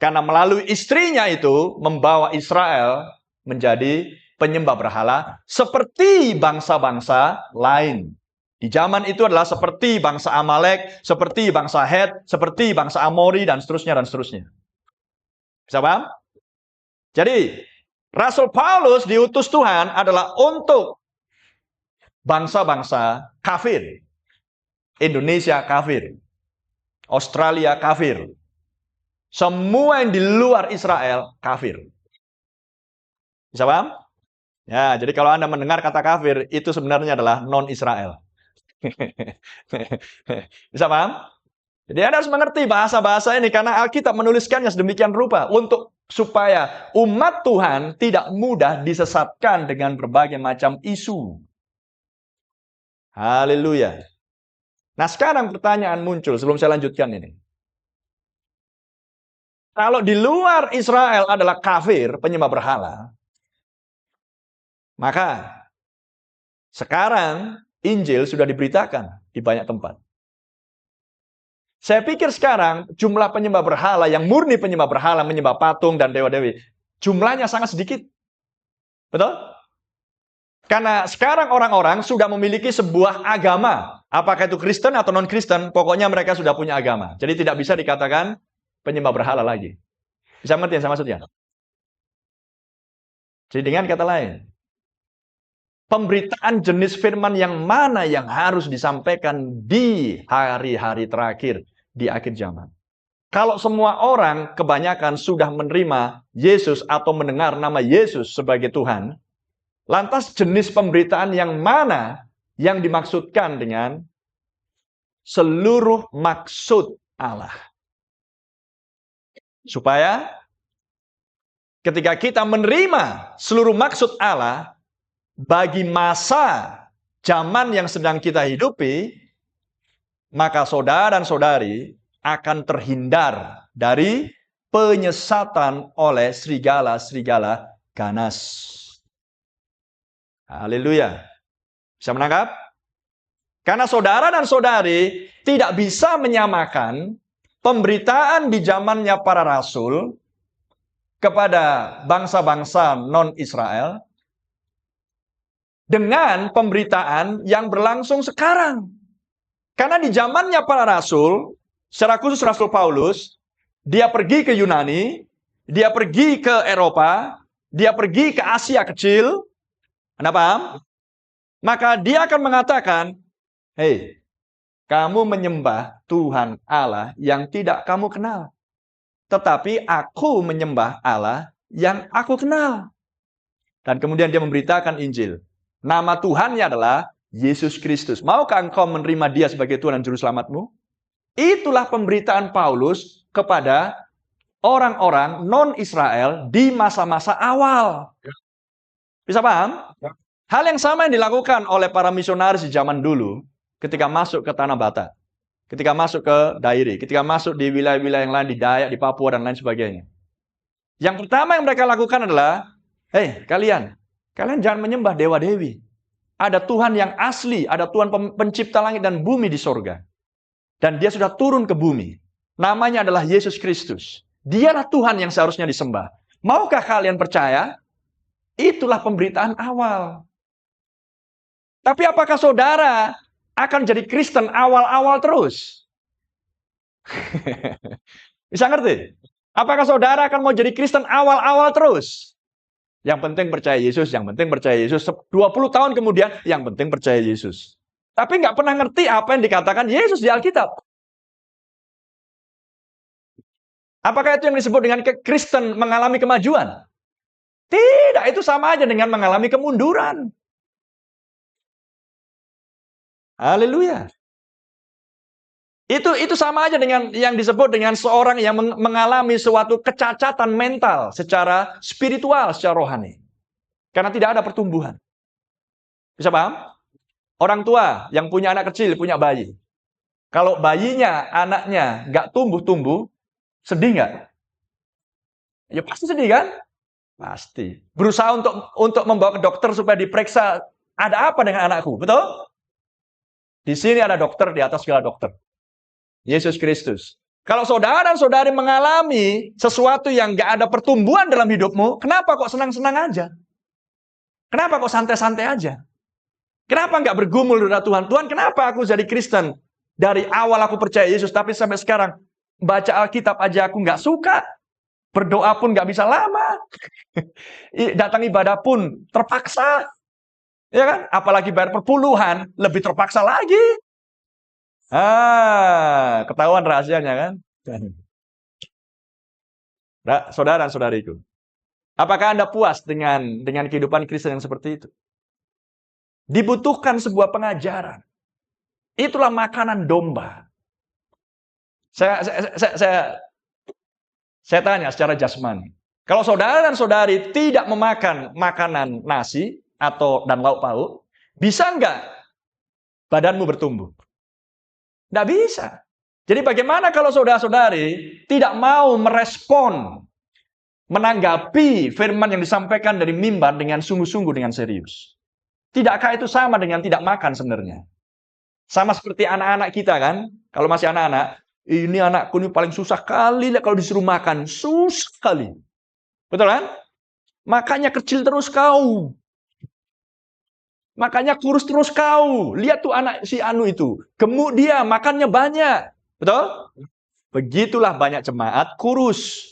Karena melalui istrinya itu membawa Israel menjadi penyembah berhala seperti bangsa-bangsa lain. Di zaman itu adalah seperti bangsa Amalek, seperti bangsa Het, seperti bangsa Amori, dan seterusnya, dan seterusnya. Bisa paham? Jadi, Rasul Paulus diutus Tuhan adalah untuk bangsa-bangsa kafir. Indonesia kafir. Australia kafir. Semua yang di luar Israel kafir. Bisa paham? Ya, jadi kalau Anda mendengar kata kafir, itu sebenarnya adalah non-Israel. Bisa paham? Jadi Anda harus mengerti bahasa-bahasa ini karena Alkitab menuliskannya sedemikian rupa untuk supaya umat Tuhan tidak mudah disesatkan dengan berbagai macam isu. Haleluya. Nah, sekarang pertanyaan muncul sebelum saya lanjutkan ini. Kalau di luar Israel adalah kafir, penyembah berhala, maka sekarang Injil sudah diberitakan di banyak tempat. Saya pikir sekarang jumlah penyembah berhala yang murni penyembah berhala, menyembah patung dan dewa-dewi, jumlahnya sangat sedikit. Betul? Karena sekarang orang-orang sudah memiliki sebuah agama. Apakah itu Kristen atau non-Kristen, pokoknya mereka sudah punya agama. Jadi tidak bisa dikatakan penyembah berhala lagi. Bisa mengerti yang saya maksudnya? Jadi dengan kata lain, pemberitaan jenis firman yang mana yang harus disampaikan di hari-hari terakhir, di akhir zaman. Kalau semua orang kebanyakan sudah menerima Yesus atau mendengar nama Yesus sebagai Tuhan, lantas jenis pemberitaan yang mana yang dimaksudkan dengan seluruh maksud Allah? Supaya ketika kita menerima seluruh maksud Allah bagi masa zaman yang sedang kita hidupi, maka saudara dan saudari akan terhindar dari penyesatan oleh serigala-serigala ganas. Haleluya. Bisa menangkap? Karena saudara dan saudari tidak bisa menyamakan pemberitaan di zamannya para rasul kepada bangsa-bangsa non-Israel dengan pemberitaan yang berlangsung sekarang. Karena di zamannya para rasul, secara khusus Rasul Paulus, dia pergi ke Yunani, dia pergi ke Eropa, dia pergi ke Asia Kecil. Anda paham? Maka dia akan mengatakan, hei, kamu menyembah Tuhan Allah yang tidak kamu kenal. Tetapi aku menyembah Allah yang aku kenal. Dan kemudian dia memberitakan Injil. Nama Tuhannya adalah Yesus Kristus. Maukah engkau menerima dia sebagai Tuhan dan Juru Selamatmu? Itulah pemberitaan Paulus kepada orang-orang non-Israel di masa-masa awal. Bisa paham? Hal yang sama yang dilakukan oleh para misionaris di zaman dulu ketika masuk ke Tanah Batak, ketika masuk ke Dairi, ketika masuk di wilayah-wilayah yang lain, di Dayak, di Papua, dan lain sebagainya. Yang pertama yang mereka lakukan adalah, hei kalian jangan menyembah dewa-dewi. Ada Tuhan yang asli, ada Tuhan pencipta langit dan bumi di sorga. Dan dia sudah turun ke bumi. Namanya adalah Yesus Kristus. Dialah Tuhan yang seharusnya disembah. Maukah kalian percaya? Itulah pemberitaan awal. Tapi apakah saudara akan jadi Kristen awal-awal terus? Bisa ngerti? Apakah saudara akan mau jadi Kristen awal-awal terus? Yang penting percaya Yesus, yang penting percaya Yesus. 20 tahun kemudian, yang penting percaya Yesus. Tapi nggak pernah ngerti apa yang dikatakan Yesus di Alkitab. Apakah itu yang disebut dengan Kristen mengalami kemajuan? Tidak, itu sama aja dengan mengalami kemunduran. Haleluya. Itu sama aja dengan yang disebut dengan seorang yang mengalami suatu kecacatan mental secara spiritual, secara rohani. Karena tidak ada pertumbuhan. Bisa paham? Orang tua yang punya anak kecil, punya bayi. Kalau bayinya, anaknya nggak tumbuh-tumbuh, sedih nggak? Ya pasti sedih kan? Pasti. Berusaha untuk membawa ke dokter supaya diperiksa, ada apa dengan anakku, betul? Di sini ada dokter di atas segala dokter. Yesus Kristus. Kalau saudara dan saudari mengalami sesuatu yang gak ada pertumbuhan dalam hidupmu, kenapa kok senang-senang aja? Kenapa kok santai-santai aja? Kenapa gak bergumul dengan Tuhan? Tuhan, kenapa aku jadi Kristen? Dari awal aku percaya Yesus, tapi sampai sekarang baca Alkitab aja aku gak suka. Berdoa pun gak bisa lama. Datang ibadah pun terpaksa. Ya kan? Apalagi bayar perpuluhan, lebih terpaksa lagi. Ketahuan rahasianya kan? Saudara dan saudariku, apakah Anda puas dengan kehidupan Kristen yang seperti itu? Dibutuhkan sebuah pengajaran. Itulah makanan domba. Saya tanya secara jasmani. Kalau saudara dan saudari tidak memakan makanan nasi dan lauk pauk, bisa nggak badanmu bertumbuh? Nggak bisa. Jadi bagaimana kalau saudara-saudari tidak mau merespon, menanggapi firman yang disampaikan dari mimbar dengan sungguh-sungguh, dengan serius? Tidakkah itu sama dengan tidak makan sebenarnya? Sama seperti anak-anak kita kan? Kalau masih anak-anak, ini anakku ini paling susah kali kalau disuruh makan. Susah kali. Betul kan? Makanya kecil terus kau. Makanya kurus terus kau. Lihat tuh anak si Anu itu. Gemuk dia, makannya banyak. Betul? Begitulah banyak jemaat kurus.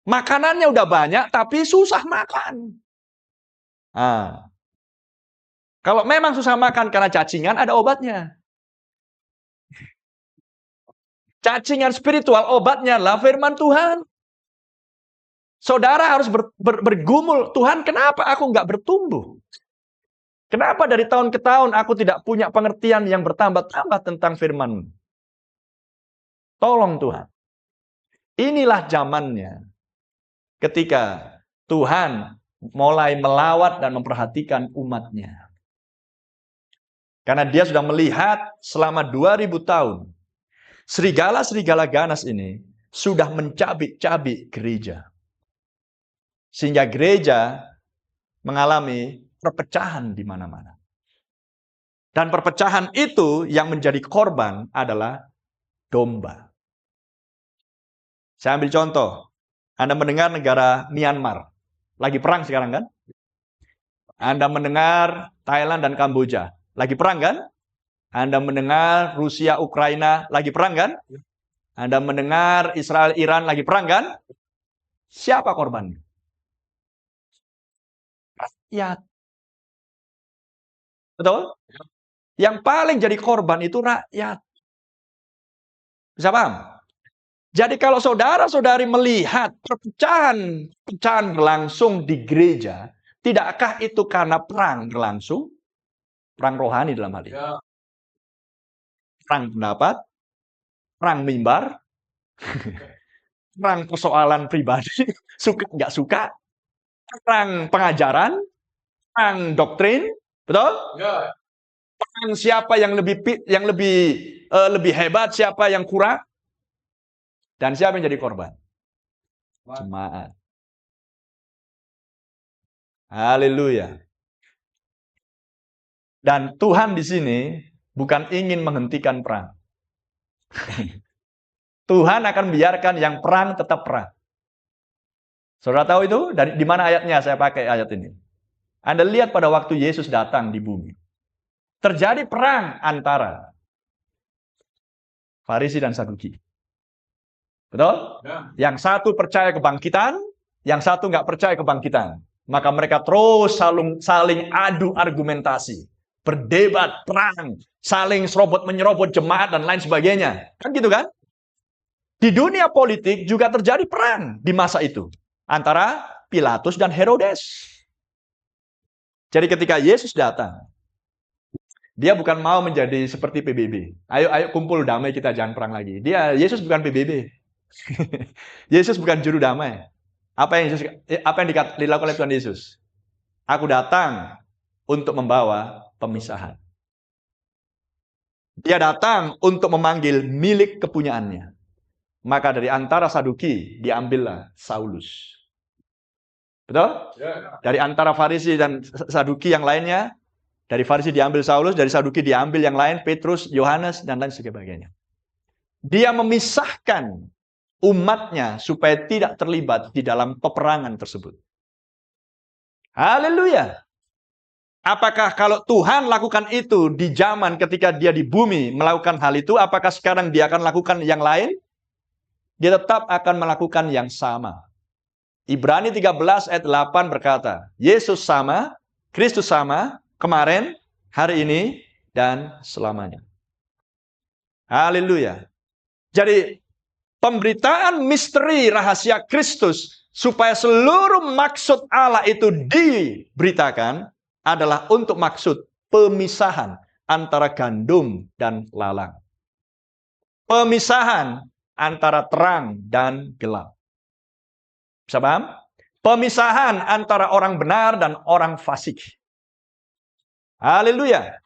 Makanannya udah banyak, tapi susah makan. Nah, kalau memang susah makan karena cacingan, ada obatnya. Cacingan spiritual, obatnya lah firman Tuhan. Saudara harus bergumul, Tuhan kenapa aku nggak bertumbuh? Kenapa dari tahun ke tahun aku tidak punya pengertian yang bertambah-tambah tentang firman? Tolong Tuhan. Inilah zamannya. Ketika Tuhan mulai melawat dan memperhatikan umatnya. Karena dia sudah melihat selama 2000 tahun. Serigala-serigala ganas ini sudah mencabik-cabik gereja. Sehingga gereja mengalami perpecahan di mana-mana. Dan perpecahan itu yang menjadi korban adalah domba. Saya ambil contoh. Anda mendengar negara Myanmar. Lagi perang sekarang kan? Anda mendengar Thailand dan Kamboja. Lagi perang kan? Anda mendengar Rusia, Ukraina lagi perang kan? Anda mendengar Israel, Iran lagi perang kan? Siapa korbannya? Rakyat. Betul? Yang paling jadi korban itu rakyat. Bisa paham? Jadi kalau saudara-saudari melihat perpecahan berlangsung di gereja, tidakkah itu karena perang berlangsung? Perang rohani dalam hal ini. Perang pendapat, perang mimbar, perang persoalan pribadi, suka nggak suka, perang pengajaran, perang doktrin, betul? Perang siapa yang lebih hebat, siapa yang kurang, dan siapa yang jadi korban? Jemaat. Haleluya. Dan Tuhan di sini bukan ingin menghentikan perang. Tuhan akan biarkan yang perang tetap perang. Saudara tahu itu? Di mana ayatnya saya pakai ayat ini? Anda lihat pada waktu Yesus datang di bumi. Terjadi perang antara Farisi dan Saduki. Betul? Ya. Yang satu percaya kebangkitan, yang satu nggak percaya kebangkitan. Maka mereka terus saling adu argumentasi. Berdebat, perang, saling serobot-menyerobot jemaat dan lain sebagainya. Kan gitu kan? Di dunia politik juga terjadi perang di masa itu. Antara Pilatus dan Herodes. Jadi ketika Yesus datang, dia bukan mau menjadi seperti PBB. Ayo kumpul damai, kita jangan perang lagi. Yesus bukan PBB. Yesus bukan juru damai. Apa yang dilakukan oleh Tuhan Yesus? Aku datang untuk membawa pemisahan. Dia datang untuk memanggil milik kepunyaannya. Maka dari antara Saduki diambillah Saulus. Betul? Dari antara Farisi dan Saduki yang lainnya, dari Farisi diambil Saulus, dari Saduki diambil yang lain, Petrus, Yohanes, dan lain sebagainya. Dia memisahkan umatnya supaya tidak terlibat di dalam peperangan tersebut. Haleluya. Apakah kalau Tuhan lakukan itu di zaman ketika dia di bumi melakukan hal itu, apakah sekarang dia akan lakukan yang lain? Dia tetap akan melakukan yang sama. Ibrani 13 ayat 8 berkata, Yesus sama, Kristus sama, kemarin, hari ini, dan selamanya. Haleluya. Jadi, pemberitaan misteri rahasia Kristus supaya seluruh maksud Allah itu diberitakan adalah untuk maksud pemisahan antara gandum dan lalang. Pemisahan antara terang dan gelap. Bisa paham? Pemisahan antara orang benar dan orang fasik. Haleluya.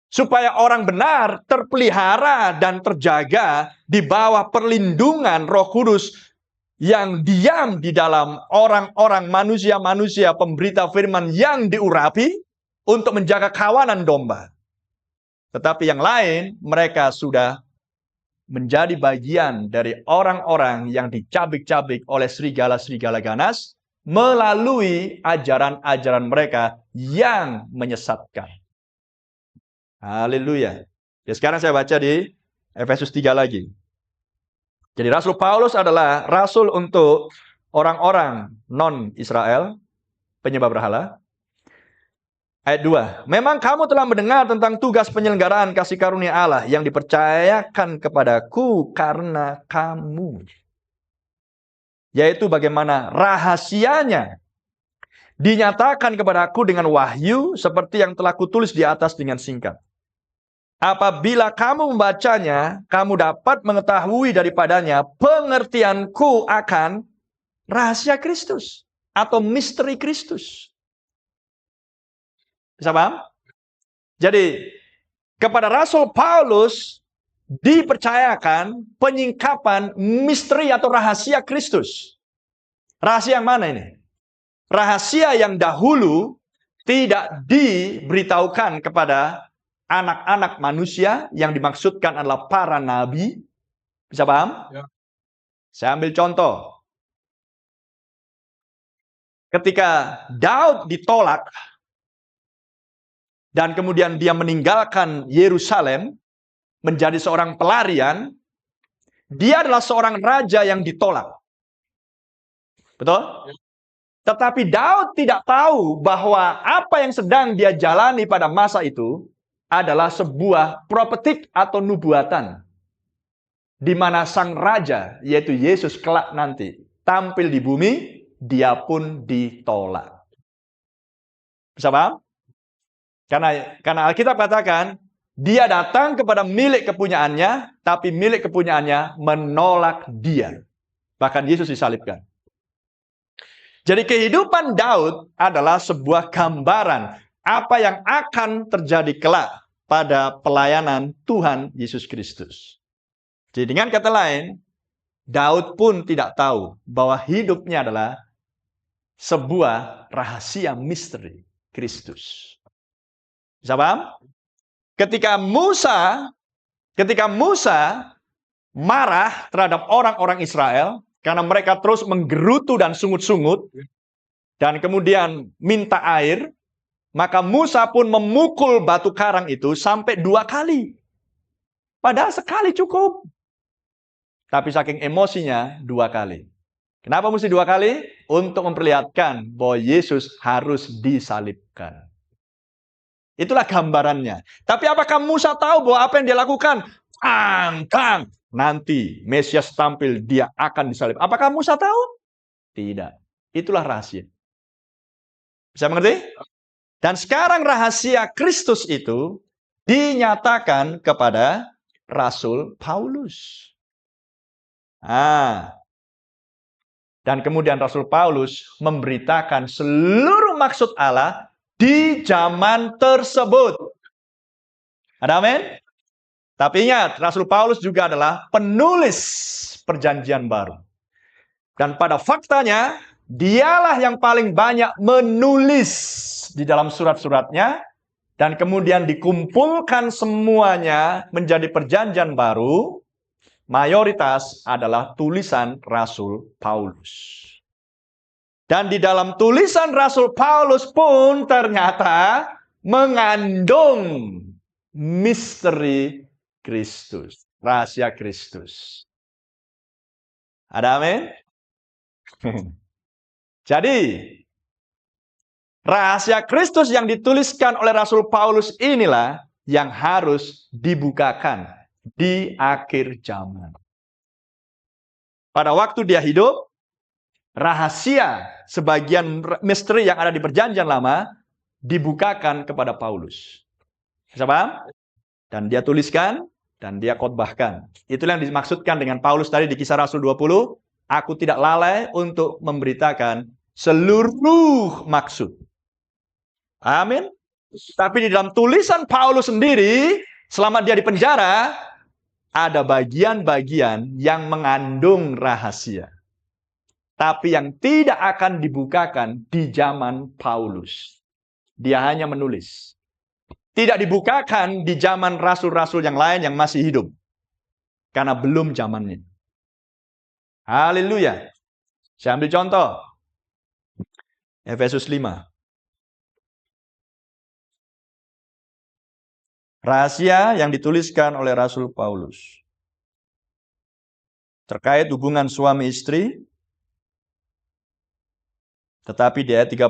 Supaya orang benar terpelihara dan terjaga di bawah perlindungan Roh Kudus yang diam di dalam orang-orang manusia-manusia pemberita firman yang diurapi untuk menjaga kawanan domba. Tetapi yang lain, mereka sudah menjadi bagian dari orang-orang yang dicabik-cabik oleh serigala-serigala ganas melalui ajaran-ajaran mereka yang menyesatkan. Haleluya. Ya, sekarang saya baca di Efesus 3 lagi. Jadi Rasul Paulus adalah rasul untuk orang-orang non-Israel, penyembah berhala. Ayat 2. Memang kamu telah mendengar tentang tugas penyelenggaraan kasih karunia Allah yang dipercayakan kepadaku karena kamu. Yaitu bagaimana rahasianya dinyatakan kepadaku dengan wahyu seperti yang telah kutulis di atas dengan singkat. Apabila kamu membacanya, kamu dapat mengetahui daripadanya pengertianku akan rahasia Kristus atau misteri Kristus. Bisa paham? Jadi, kepada Rasul Paulus dipercayakan penyingkapan misteri atau rahasia Kristus. Rahasia yang mana ini? Rahasia yang dahulu tidak diberitahukan kepada anak-anak manusia yang dimaksudkan adalah para nabi. Bisa paham? Ya. Saya ambil contoh. Ketika Daud ditolak dan kemudian dia meninggalkan Yerusalem menjadi seorang pelarian, dia adalah seorang raja yang ditolak. Betul? Tetapi Daud tidak tahu bahwa apa yang sedang dia jalani pada masa itu adalah sebuah profetik atau nubuatan. Di mana sang raja, yaitu Yesus kelak nanti, tampil di bumi, dia pun ditolak. Bisa paham? Karena Alkitab katakan, dia datang kepada milik kepunyaannya, tapi milik kepunyaannya menolak dia. Bahkan Yesus disalibkan. Jadi kehidupan Daud adalah sebuah gambaran apa yang akan terjadi kelak pada pelayanan Tuhan Yesus Kristus. Jadi dengan kata lain, Daud pun tidak tahu bahwa hidupnya adalah sebuah rahasia misteri Kristus. Bisa paham? Ketika Musa marah terhadap orang-orang Israel karena mereka terus menggerutu dan sungut-sungut dan kemudian minta air, maka Musa pun memukul batu karang itu sampai 2 kali. Padahal sekali cukup. Tapi saking emosinya 2 kali. Kenapa mesti 2 kali? Untuk memperlihatkan bahwa Yesus harus disalibkan. Itulah gambarannya. Tapi apakah Musa tahu bahwa apa yang dia lakukan? Nanti Mesias tampil, dia akan disalib. Apakah Musa tahu? Tidak. Itulah rahasia. Bisa mengerti? Dan sekarang rahasia Kristus itu dinyatakan kepada Rasul Paulus. Dan kemudian Rasul Paulus memberitakan seluruh maksud Allah di zaman tersebut. Ada amin? Tapi ingat, Rasul Paulus juga adalah penulis perjanjian baru. Dan pada faktanya, dialah yang paling banyak menulis di dalam surat-suratnya. Dan kemudian dikumpulkan semuanya menjadi perjanjian baru. Mayoritas adalah tulisan Rasul Paulus. Dan di dalam tulisan Rasul Paulus pun ternyata mengandung misteri Kristus, rahasia Kristus. Ada amin? Jadi, rahasia Kristus yang dituliskan oleh Rasul Paulus inilah yang harus dibukakan di akhir zaman. Pada waktu dia hidup, rahasia sebagian misteri yang ada di perjanjian lama dibukakan kepada Paulus. Bisa paham? Dan dia tuliskan dan dia khotbahkan. Itulah yang dimaksudkan dengan Paulus tadi di Kisah Rasul 20. Aku tidak lalai untuk memberitakan seluruh maksud. Amin. Tapi di dalam tulisan Paulus sendiri, selama dia di penjara, ada bagian-bagian yang mengandung rahasia. Tapi yang tidak akan dibukakan di zaman Paulus. Dia hanya menulis. Tidak dibukakan di zaman rasul-rasul yang lain yang masih hidup. Karena belum zamannya. Haleluya. Saya ambil contoh. Efesus 5. Rahasia yang dituliskan oleh Rasul Paulus terkait hubungan suami istri. Tetapi di ayat 32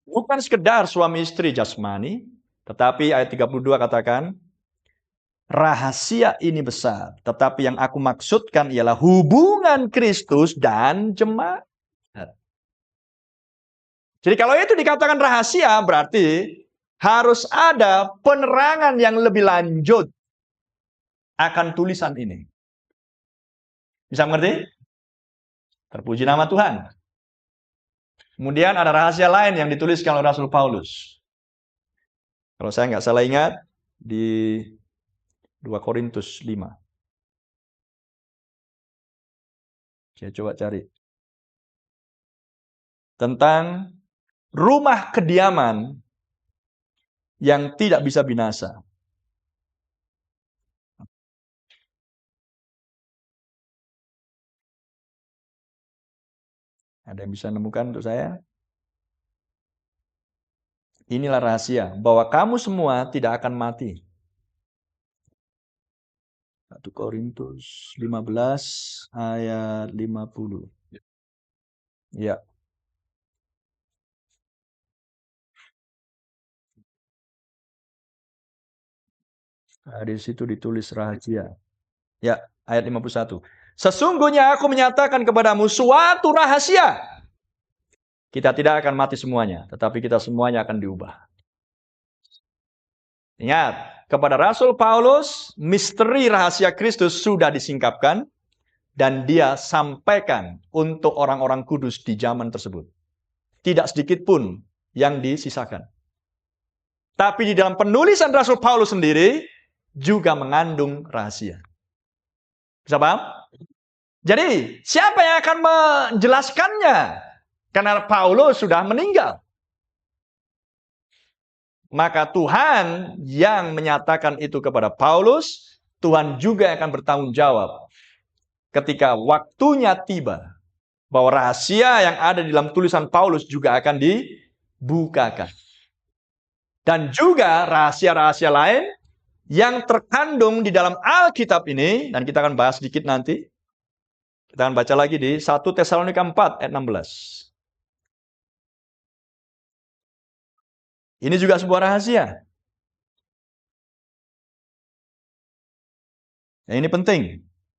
bukan sekedar suami istri jasmani, tetapi ayat 32 katakan, rahasia ini besar, tetapi yang aku maksudkan ialah hubungan Kristus dan jemaat. Jadi kalau itu dikatakan rahasia, berarti harus ada penerangan yang lebih lanjut akan tulisan ini. Bisa mengerti? Terpuji nama Tuhan. Kemudian ada rahasia lain yang dituliskan oleh Rasul Paulus. Kalau saya nggak salah ingat, di 2 Korintus 5. Saya coba cari. Tentang rumah kediaman yang tidak bisa binasa. Ada yang bisa menemukan untuk saya? Inilah rahasia, bahwa kamu semua tidak akan mati. 1 Korintus 15 ayat 50. Ya. Di situ ditulis rahasia. Ya, ayat 51. Sesungguhnya aku menyatakan kepadamu suatu rahasia. Kita tidak akan mati semuanya, tetapi kita semuanya akan diubah. Ingat, kepada Rasul Paulus, misteri rahasia Kristus sudah disingkapkan dan dia sampaikan untuk orang-orang kudus di zaman tersebut. Tidak sedikit pun yang disisakan. Tapi di dalam penulisan Rasul Paulus sendiri juga mengandung rahasia. Bisa paham? Jadi, siapa yang akan menjelaskannya? Karena Paulus sudah meninggal. Maka Tuhan yang menyatakan itu kepada Paulus, Tuhan juga akan bertanggung jawab ketika waktunya tiba. Bahwa rahasia yang ada di dalam tulisan Paulus juga akan dibukakan. Dan juga rahasia-rahasia lain yang terkandung di dalam Alkitab ini, dan kita akan bahas sedikit nanti. Kita akan baca lagi di 1 Tesalonika 4 ayat 16. Ini juga sebuah rahasia. Yang ini penting.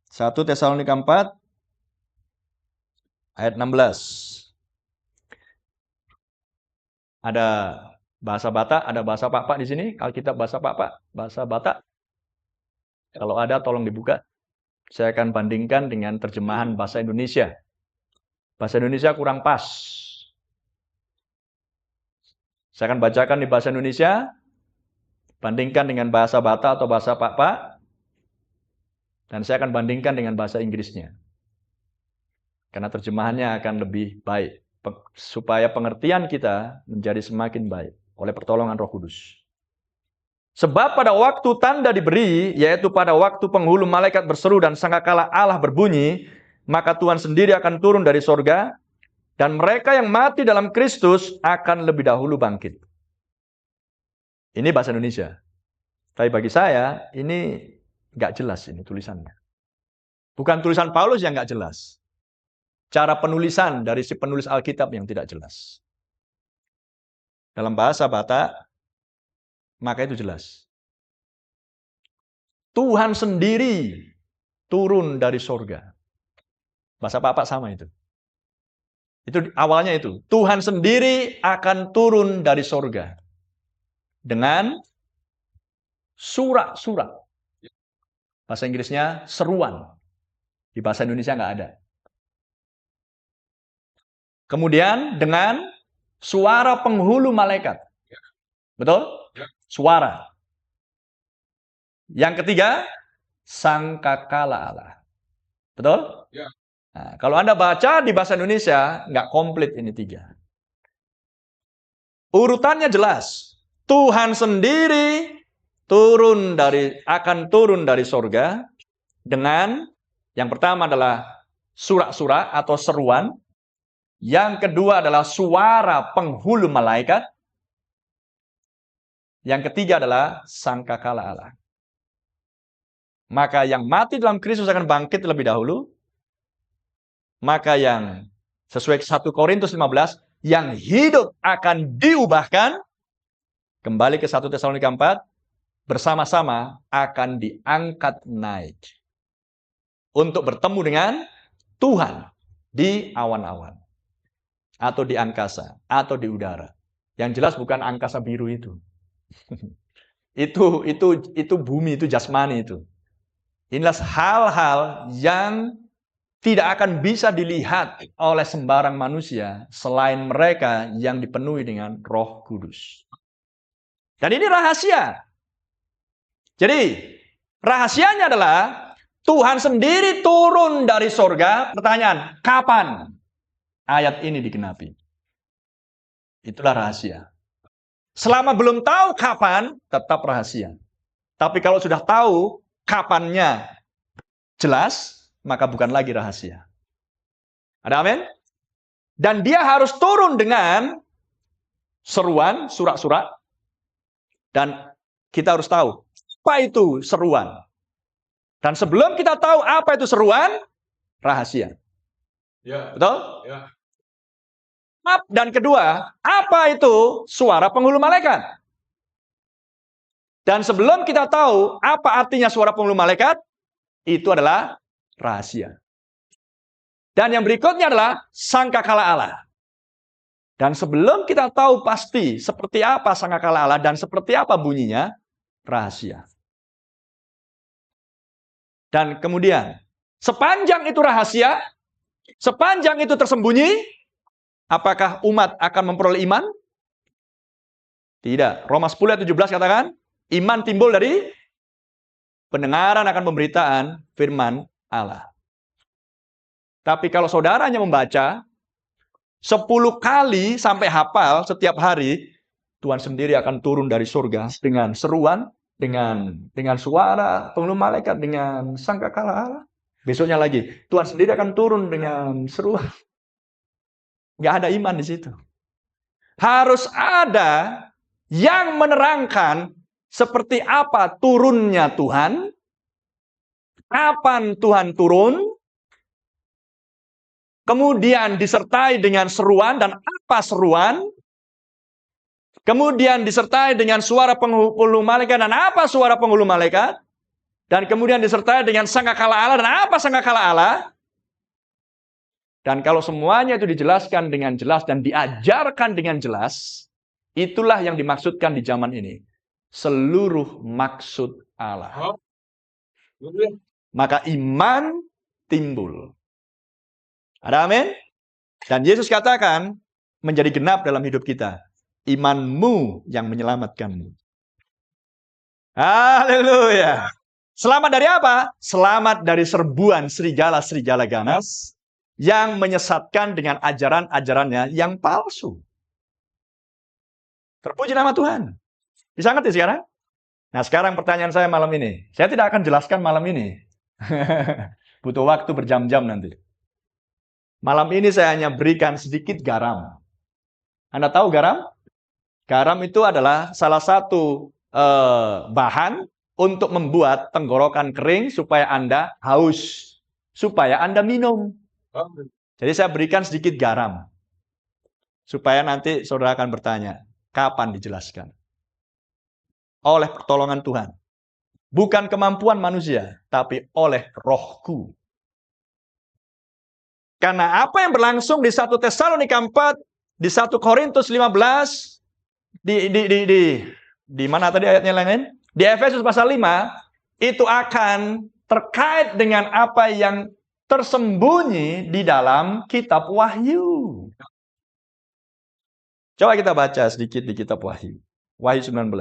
1 Tesalonika 4 ayat 16. Ada bahasa Batak, ada bahasa Pak-Pak di sini. Alkitab bahasa Pak-Pak, bahasa Batak. Kalau ada tolong dibuka. Saya akan bandingkan dengan terjemahan bahasa Indonesia. Bahasa Indonesia kurang pas. Saya akan bacakan di bahasa Indonesia, bandingkan dengan bahasa Batak atau bahasa Pak-Pak, dan saya akan bandingkan dengan bahasa Inggrisnya. Karena terjemahannya akan lebih baik, supaya pengertian kita menjadi semakin baik oleh pertolongan Roh Kudus. Sebab pada waktu tanda diberi, yaitu pada waktu penghulu malaikat berseru dan sangkakala Allah berbunyi, maka Tuhan sendiri akan turun dari sorga, dan mereka yang mati dalam Kristus akan lebih dahulu bangkit. Ini bahasa Indonesia. Tapi bagi saya, ini nggak jelas ini tulisannya. Bukan tulisan Paulus yang nggak jelas. Cara penulisan dari si penulis Alkitab yang tidak jelas. Dalam bahasa Batak, maka itu jelas. Tuhan sendiri turun dari sorga. Bahasa Pak-Pak sama itu. Itu awalnya itu. Tuhan sendiri akan turun dari sorga. Dengan surak-surak. Bahasa Inggrisnya seruan. Di bahasa Indonesia nggak ada. Kemudian dengan suara penghulu malaikat. Betul? Suara. Yang ketiga, sangkakala Allah. Betul? Nah, kalau Anda baca di bahasa Indonesia, nggak komplit ini 3. Urutannya jelas. Tuhan sendiri akan turun dari sorga dengan yang pertama adalah surak-surak atau seruan. Yang kedua adalah suara penghulu malaikat. Yang ketiga adalah sangkakala Allah. Maka yang mati dalam Kristus akan bangkit lebih dahulu. Maka yang sesuai 1 Korintus 15, yang hidup akan diubahkan, kembali ke 1 Tesalonika 4, bersama-sama akan diangkat naik untuk bertemu dengan Tuhan di awan-awan atau di angkasa atau di udara. Yang jelas bukan angkasa biru itu. itu bumi, itu jasmani itu. Inilah hal-hal yang tidak akan bisa dilihat oleh sembarang manusia selain mereka yang dipenuhi dengan Roh Kudus. Dan ini rahasia. Jadi, rahasianya adalah Tuhan sendiri turun dari sorga. Pertanyaan, kapan ayat ini digenapi? Itulah rahasia. Selama belum tahu kapan, tetap rahasia. Tapi kalau sudah tahu kapannya jelas, maka bukan lagi rahasia. Ada amin? Dan dia harus turun dengan seruan, surak-surak. Dan kita harus tahu apa itu seruan. Dan sebelum kita tahu apa itu seruan, rahasia. Ya. Betul? Ya. Dan kedua, apa itu suara penghulu malaikat? Dan sebelum kita tahu apa artinya suara penghulu malaikat, itu adalah rahasia. Dan yang berikutnya adalah sangkakala Allah. Dan sebelum kita tahu pasti seperti apa sangkakala Allah dan seperti apa bunyinya, rahasia. Dan kemudian, sepanjang itu rahasia, sepanjang itu tersembunyi, apakah umat akan memperoleh iman? Tidak. Roma 10 ayat 17 katakan, iman timbul dari pendengaran akan pemberitaan firman Allah. Tapi kalau saudaranya membaca 10 kali sampai hafal setiap hari, Tuhan sendiri akan turun dari surga dengan seruan, dengan suara penghulu malaikat, dengan sangkakala Allah. Besoknya lagi, Tuhan sendiri akan turun dengan seruan. Nggak ada iman di situ. Harus ada yang menerangkan seperti apa turunnya Tuhan, kapan Tuhan turun, kemudian disertai dengan seruan dan apa seruan, kemudian disertai dengan suara penghulu malaikat dan apa suara penghulu malaikat, dan kemudian disertai dengan sangkakala Allah dan apa sangkakala Allah. Dan kalau semuanya itu dijelaskan dengan jelas dan diajarkan dengan jelas, itulah yang dimaksudkan di zaman ini. Seluruh maksud Allah. Maka iman timbul. Ada amin? Dan Yesus katakan menjadi genap dalam hidup kita. Imanmu yang menyelamatkanmu. Haleluya. Selamat dari apa? Selamat dari serbuan serigala-serigala ganas yang menyesatkan dengan ajaran-ajarannya yang palsu. Terpuji nama Tuhan. Bisa ngerti sekarang? Nah, sekarang pertanyaan saya malam ini. Saya tidak akan jelaskan malam ini. Butuh waktu berjam-jam nanti. Malam ini saya hanya berikan sedikit garam. Anda tahu garam? Garam itu adalah salah satu bahan untuk membuat tenggorokan kering supaya Anda haus. Supaya Anda minum. Jadi saya berikan sedikit garam. Supaya nanti saudara akan bertanya, kapan dijelaskan? Oleh pertolongan Tuhan. Bukan kemampuan manusia, tapi oleh Rohku. Karena apa yang berlangsung di 1 Tesalonika 4, di 1 Korintus 15, di mana tadi ayatnya lain? Di Efesus pasal 5, itu akan terkait dengan apa yang tersembunyi di dalam kitab Wahyu. Coba kita baca sedikit di kitab Wahyu. Wahyu 19.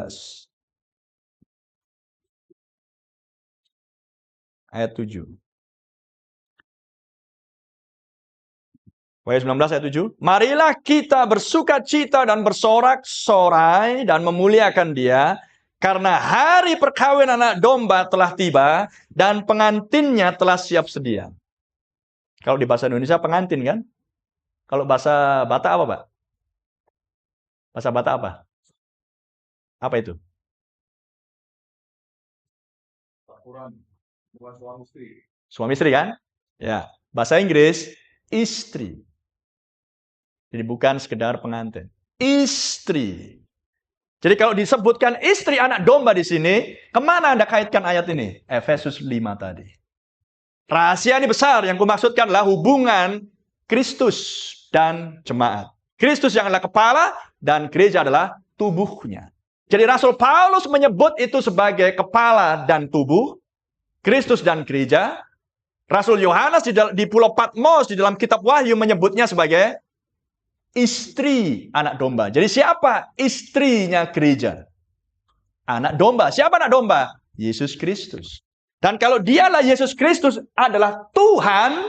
Ayat 7. Wahyu 19 ayat 7. Marilah kita bersukacita dan bersorak-sorai dan memuliakan Dia, karena hari perkawinan anak domba telah tiba dan pengantinnya telah siap sedia. Kalau di bahasa Indonesia pengantin kan? Kalau bahasa Batak apa, Pak? Bahasa Batak apa? Apa itu? Suami istri kan? Ya. Bahasa Inggris, istri. Jadi bukan sekedar pengantin. Istri. Jadi kalau disebutkan istri anak domba di sini, kemana Anda kaitkan ayat ini? Efesus 5 tadi. Rahasia ini besar, yang kumaksudkan adalah hubungan Kristus dan jemaat. Kristus yang adalah kepala dan gereja adalah tubuhnya. Jadi Rasul Paulus menyebut itu sebagai kepala dan tubuh, Kristus dan gereja. Rasul Yohanes di Pulau Patmos di dalam kitab Wahyu menyebutnya sebagai istri anak domba. Jadi siapa istrinya gereja? Anak domba. Siapa anak domba? Yesus Kristus. Dan kalau dialah Yesus Kristus adalah Tuhan,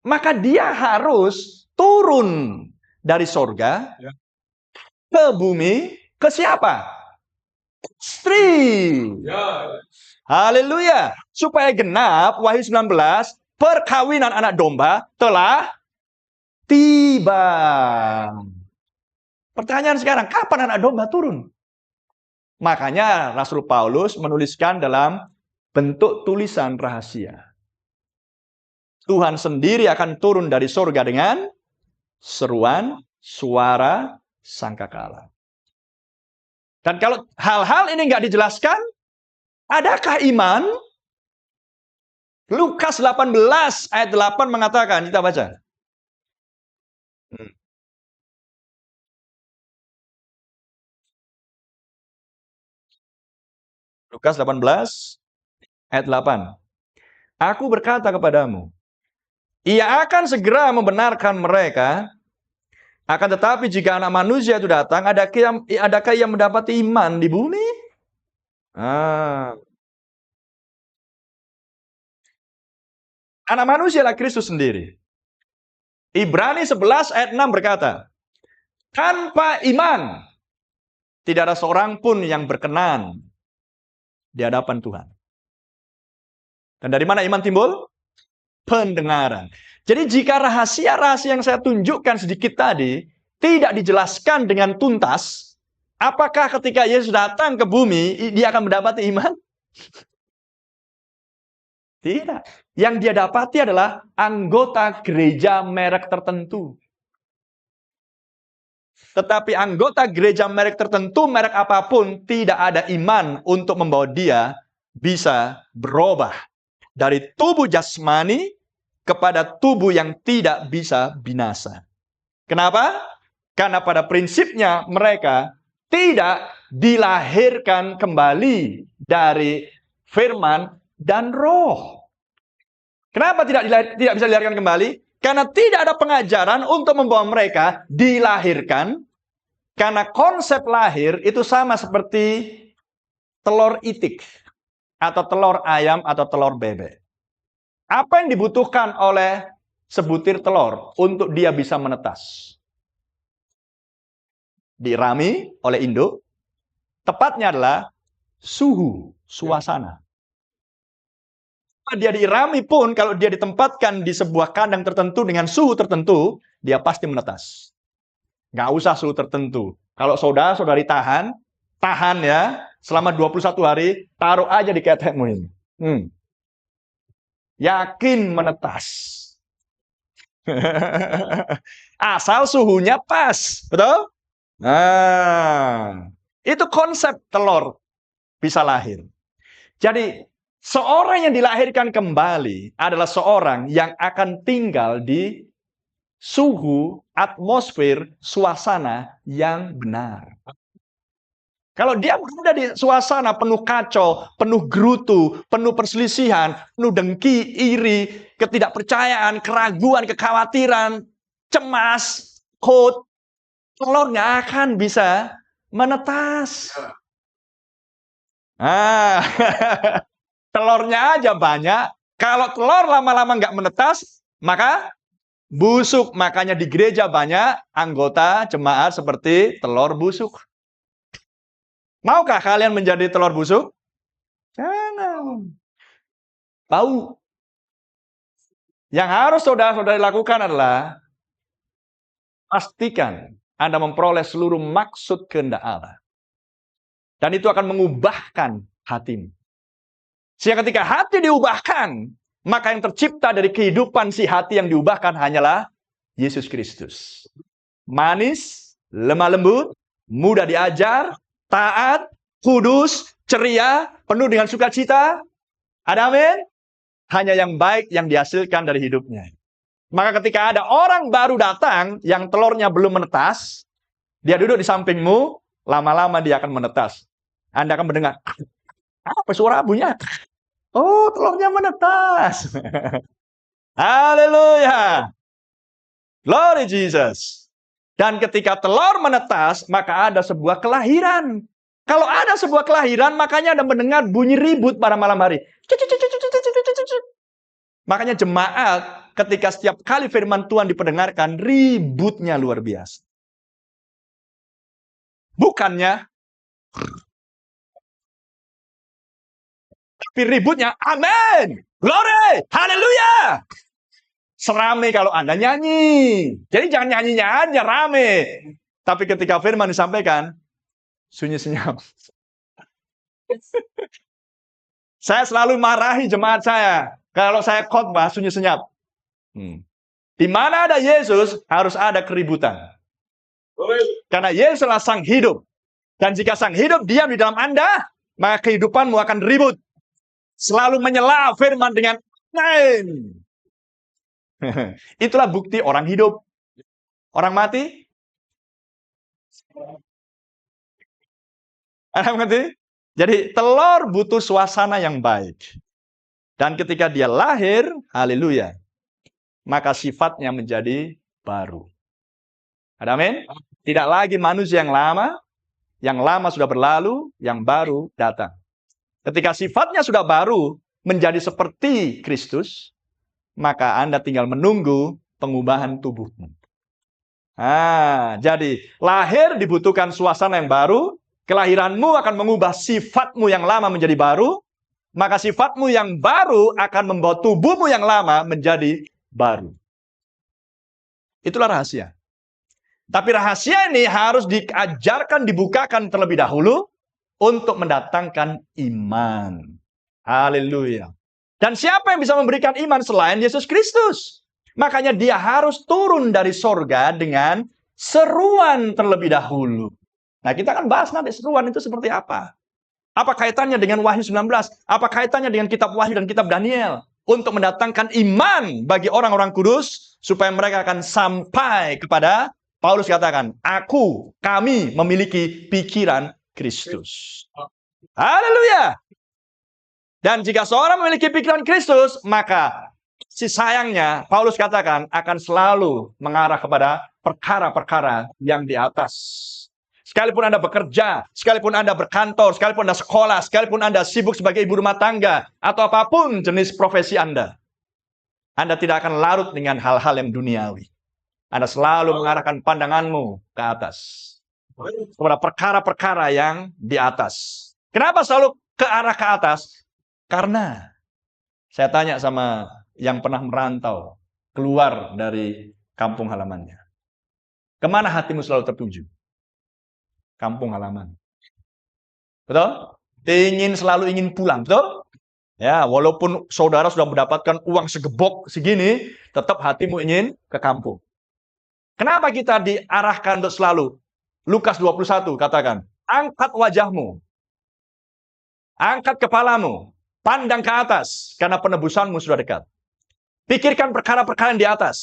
maka dia harus turun dari sorga ke bumi. Ke siapa? Istri. Haleluya. Supaya genap Wahyu 19, perkawinan anak domba telah tiba. Pertanyaan sekarang, kapan anak domba turun? Makanya Rasul Paulus menuliskan dalam bentuk tulisan rahasia. Tuhan sendiri akan turun dari surga dengan seruan suara sangkakala. Dan kalau hal-hal ini nggak dijelaskan, adakah iman? Lukas 18 ayat 8 mengatakan, kita baca. Lukas 18 ayat 8. Aku berkata kepadamu, ia akan segera membenarkan mereka, akan tetapi jika anak manusia itu datang, adakah ia mendapati iman di bumi? Anak manusia adalah Kristus sendiri. Ibrani 11 ayat 6 berkata, tanpa iman, tidak ada seorang pun yang berkenan di hadapan Tuhan. Dan dari mana iman timbul? Pendengaran. Jadi jika rahasia-rahasia yang saya tunjukkan sedikit tadi tidak dijelaskan dengan tuntas, apakah ketika Yesus datang ke bumi, dia akan mendapati iman? Tidak. Yang dia dapati adalah anggota gereja merek tertentu. Tetapi anggota gereja merek tertentu, merek apapun, tidak ada iman untuk membawa dia bisa berubah dari tubuh jasmani kepada tubuh yang tidak bisa binasa. Kenapa? Karena pada prinsipnya mereka tidak dilahirkan kembali dari firman dan roh. Kenapa tidak bisa dilahirkan kembali? Karena tidak ada pengajaran untuk membawa mereka dilahirkan. Karena konsep lahir itu sama seperti telur itik, atau telur ayam, atau telur bebek. Apa yang dibutuhkan oleh sebutir telur untuk dia bisa menetas? Dirami oleh induk. Tepatnya adalah suhu, suasana. Dia dirami pun, kalau dia ditempatkan di sebuah kandang tertentu dengan suhu tertentu, dia pasti menetas. Nggak usah suhu tertentu. Kalau saudara-saudari tahan ya, selama 21 hari, taruh aja di ketekmu ini. Yakin menetas. Asal suhunya pas, betul? Nah, itu konsep telur bisa lahir. Jadi, seorang yang dilahirkan kembali adalah seorang yang akan tinggal di suhu, atmosfer, suasana yang benar. Kalau dia berada di suasana penuh kacau, penuh gerutu, penuh perselisihan, penuh dengki, iri, ketidakpercayaan, keraguan, kekhawatiran, cemas, telurnya akan bisa menetas. Telurnya aja banyak. Kalau telur lama-lama nggak menetas, maka busuk. Makanya di gereja banyak anggota jemaat seperti telur busuk. Maukah kalian menjadi telur busuk? Jangan. Bau. Yang harus saudara-saudari lakukan adalah pastikan Anda memperoleh seluruh maksud kehendak Allah. Dan itu akan mengubahkan hatimu. Sehingga ketika hati diubahkan, maka yang tercipta dari kehidupan si hati yang diubahkan hanyalah Yesus Kristus. Manis, lemah lembut, mudah diajar, taat, kudus, ceria, penuh dengan sukacita. Ada amin? Hanya yang baik yang dihasilkan dari hidupnya. Maka ketika ada orang baru datang yang telurnya belum menetas, dia duduk di sampingmu, lama-lama dia akan menetas. Anda akan mendengar, apa suara bunyinya? Oh, telurnya menetas. Haleluya. Glory Jesus. Dan ketika telur menetas, maka ada sebuah kelahiran. Kalau ada sebuah kelahiran, makanya Anda mendengar bunyi ribut pada malam hari. Makanya jemaat, ketika setiap kali firman Tuhan diperdengarkan, ributnya luar biasa. Bukannya, tapi ributnya, amin, glory, haleluya. Serame kalau Anda nyanyi. Jadi jangan nyanyinya aja rame. Tapi ketika firman disampaikan, sunyi senyap. Saya selalu marahi jemaat saya. Kalau saya khotbah sunyi senyap. Di mana ada Yesus, harus ada keributan. Karena Yesus adalah sang hidup. Dan jika sang hidup diam di dalam Anda, maka kehidupanmu akan ribut. Selalu menyela firman dengan amin. Itulah bukti orang hidup. Orang mati? Orang mati? Jadi telur butuh suasana yang baik. Dan ketika dia lahir, haleluya, maka sifatnya menjadi baru. Ada amin? Tidak lagi manusia yang lama sudah berlalu, yang baru datang. Ketika sifatnya sudah baru, menjadi seperti Kristus, maka Anda tinggal menunggu pengubahan tubuhmu. Jadi lahir dibutuhkan suasana yang baru, kelahiranmu akan mengubah sifatmu yang lama menjadi baru, maka sifatmu yang baru akan membawa tubuhmu yang lama menjadi baru. Itulah rahasia. Tapi rahasia ini harus diajarkan, dibukakan terlebih dahulu untuk mendatangkan iman. Haleluya. Dan siapa yang bisa memberikan iman selain Yesus Kristus? Makanya dia harus turun dari sorga dengan seruan terlebih dahulu. Nah, kita akan bahas nanti seruan itu seperti apa. Apa kaitannya dengan Wahyu 19? Apa kaitannya dengan kitab Wahyu dan kitab Daniel? Untuk mendatangkan iman bagi orang-orang kudus, supaya mereka akan sampai kepada, Paulus katakan, kami memiliki pikiran Kristus. Haleluya. Dan jika seorang memiliki pikiran Kristus, maka si sayangnya, Paulus katakan, akan selalu mengarah kepada perkara-perkara yang di atas. Sekalipun Anda bekerja, sekalipun Anda berkantor, sekalipun Anda sekolah, sekalipun Anda sibuk sebagai ibu rumah tangga, atau apapun jenis profesi Anda tidak akan larut dengan hal-hal yang duniawi. Anda selalu mengarahkan pandanganmu ke atas, kepada perkara-perkara yang di atas. Kenapa selalu ke arah ke atas? Karena saya tanya sama yang pernah merantau, keluar dari kampung halamannya. Kemana hatimu selalu tertuju? Kampung halaman. Betul? Selalu ingin pulang, betul? Ya, walaupun saudara sudah mendapatkan uang segebok segini, tetap hatimu ingin ke kampung. Kenapa kita diarahkan untuk selalu? Lukas 21 katakan, angkat wajahmu, angkat kepalamu, pandang ke atas, karena penebusanmu sudah dekat. Pikirkan perkara-perkara yang di atas.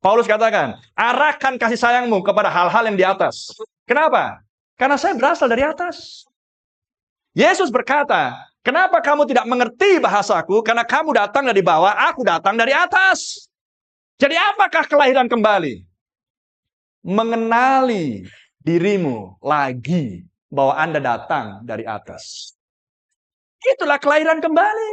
Paulus katakan, arahkan kasih sayangmu kepada hal-hal yang di atas. Kenapa? Karena saya berasal dari atas. Yesus berkata, kenapa kamu tidak mengerti bahasaku? Karena kamu datang dari bawah, aku datang dari atas. Jadi apakah kelahiran kembali? Mengenali dirimu lagi bahwa Anda datang dari atas. Itulah kelahiran kembali.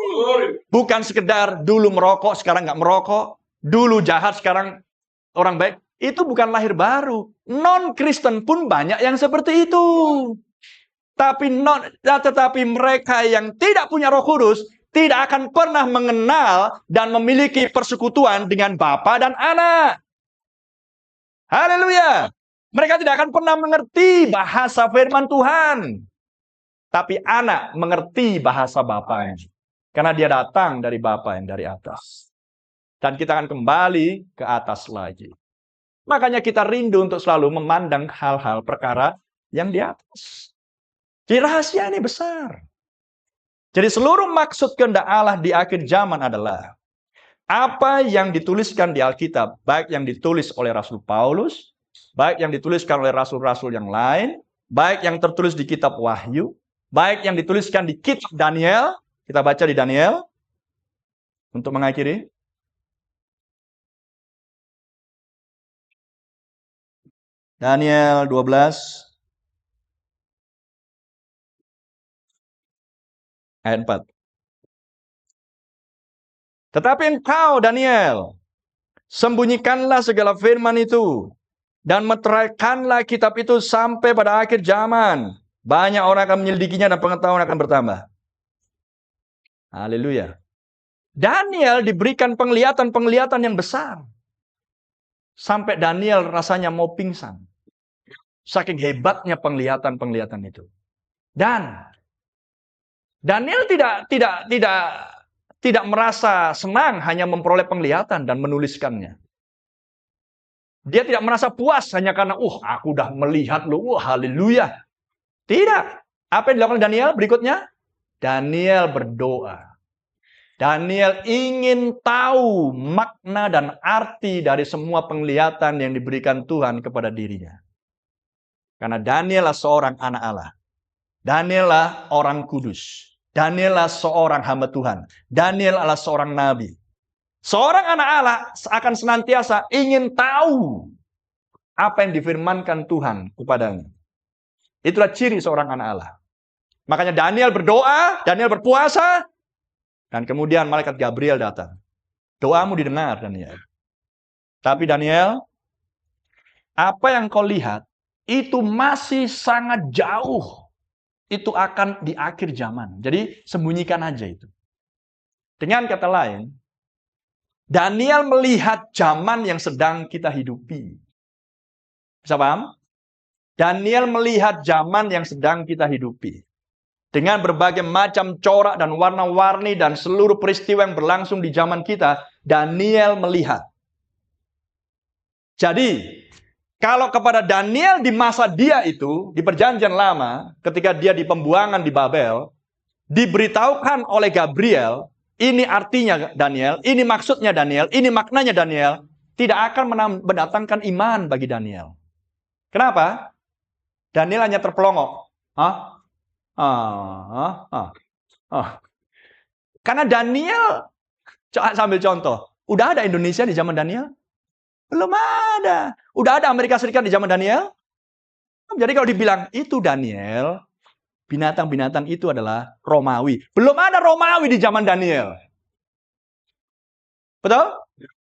Bukan sekedar dulu merokok, sekarang nggak merokok. Dulu jahat, sekarang orang baik. Itu bukan lahir baru. Non-Kristen pun banyak yang seperti itu. Tetapi mereka yang tidak punya Roh Kudus tidak akan pernah mengenal dan memiliki persekutuan dengan Bapa dan Anak. Haleluya. Mereka tidak akan pernah mengerti bahasa firman Tuhan. Tapi anak mengerti bahasa Bapaknya. Karena dia datang dari Bapa yang dari atas. Dan kita akan kembali ke atas lagi. Makanya kita rindu untuk selalu memandang hal-hal perkara yang di atas. Jadi rahasia ini besar. Jadi seluruh maksud kehendak Allah di akhir zaman adalah apa yang dituliskan di Alkitab, baik yang ditulis oleh Rasul Paulus, baik yang dituliskan oleh rasul-rasul yang lain, baik yang tertulis di kitab Wahyu, baik yang dituliskan di kitab Daniel. Kita baca di Daniel untuk mengakhiri. Daniel 12 ayat 4. Tetapi engkau, Daniel, sembunyikanlah segala firman itu dan meteraikanlah kitab itu sampai pada akhir zaman. Banyak orang akan menyelidikinya dan pengetahuan akan bertambah. Haleluya. Daniel diberikan penglihatan-penglihatan yang besar. Sampai Daniel rasanya mau pingsan. Saking hebatnya penglihatan-penglihatan itu. Dan Daniel tidak merasa senang hanya memperoleh penglihatan dan menuliskannya. Dia tidak merasa puas hanya karena, aku udah melihat loh, haleluya. Tidak. Apa yang dilakukan Daniel berikutnya? Daniel berdoa. Daniel ingin tahu makna dan arti dari semua penglihatan yang diberikan Tuhan kepada dirinya. Karena Daniel adalah seorang anak Allah. Daniel adalah orang kudus. Daniel adalah seorang hamba Tuhan. Daniel adalah seorang nabi. Seorang anak Allah akan senantiasa ingin tahu apa yang difirmankan Tuhan kepadanya. Itulah ciri seorang anak Allah. Makanya Daniel berdoa, Daniel berpuasa, dan kemudian malaikat Gabriel datang. Doamu didengar, Daniel. Tapi Daniel, apa yang kau lihat, itu masih sangat jauh. Itu akan di akhir zaman. Jadi sembunyikan aja itu. Dengan kata lain, Daniel melihat zaman yang sedang kita hidupi. Bisa paham? Daniel melihat zaman yang sedang kita hidupi. Dengan berbagai macam corak dan warna-warni dan seluruh peristiwa yang berlangsung di zaman kita, Daniel melihat. Jadi, kalau kepada Daniel di masa dia itu, di perjanjian lama, ketika dia di pembuangan di Babel, diberitahukan oleh Gabriel, ini artinya Daniel, ini maksudnya Daniel, ini maknanya Daniel, tidak akan mendatangkan iman bagi Daniel. Kenapa? Daniel hanya terpelongok. Karena Daniel, sambil contoh, udah ada Indonesia di zaman Daniel? Belum ada. Udah ada Amerika Serikat di zaman Daniel? Jadi kalau dibilang, itu Daniel, binatang-binatang itu adalah Romawi. Belum ada Romawi di zaman Daniel. Betul?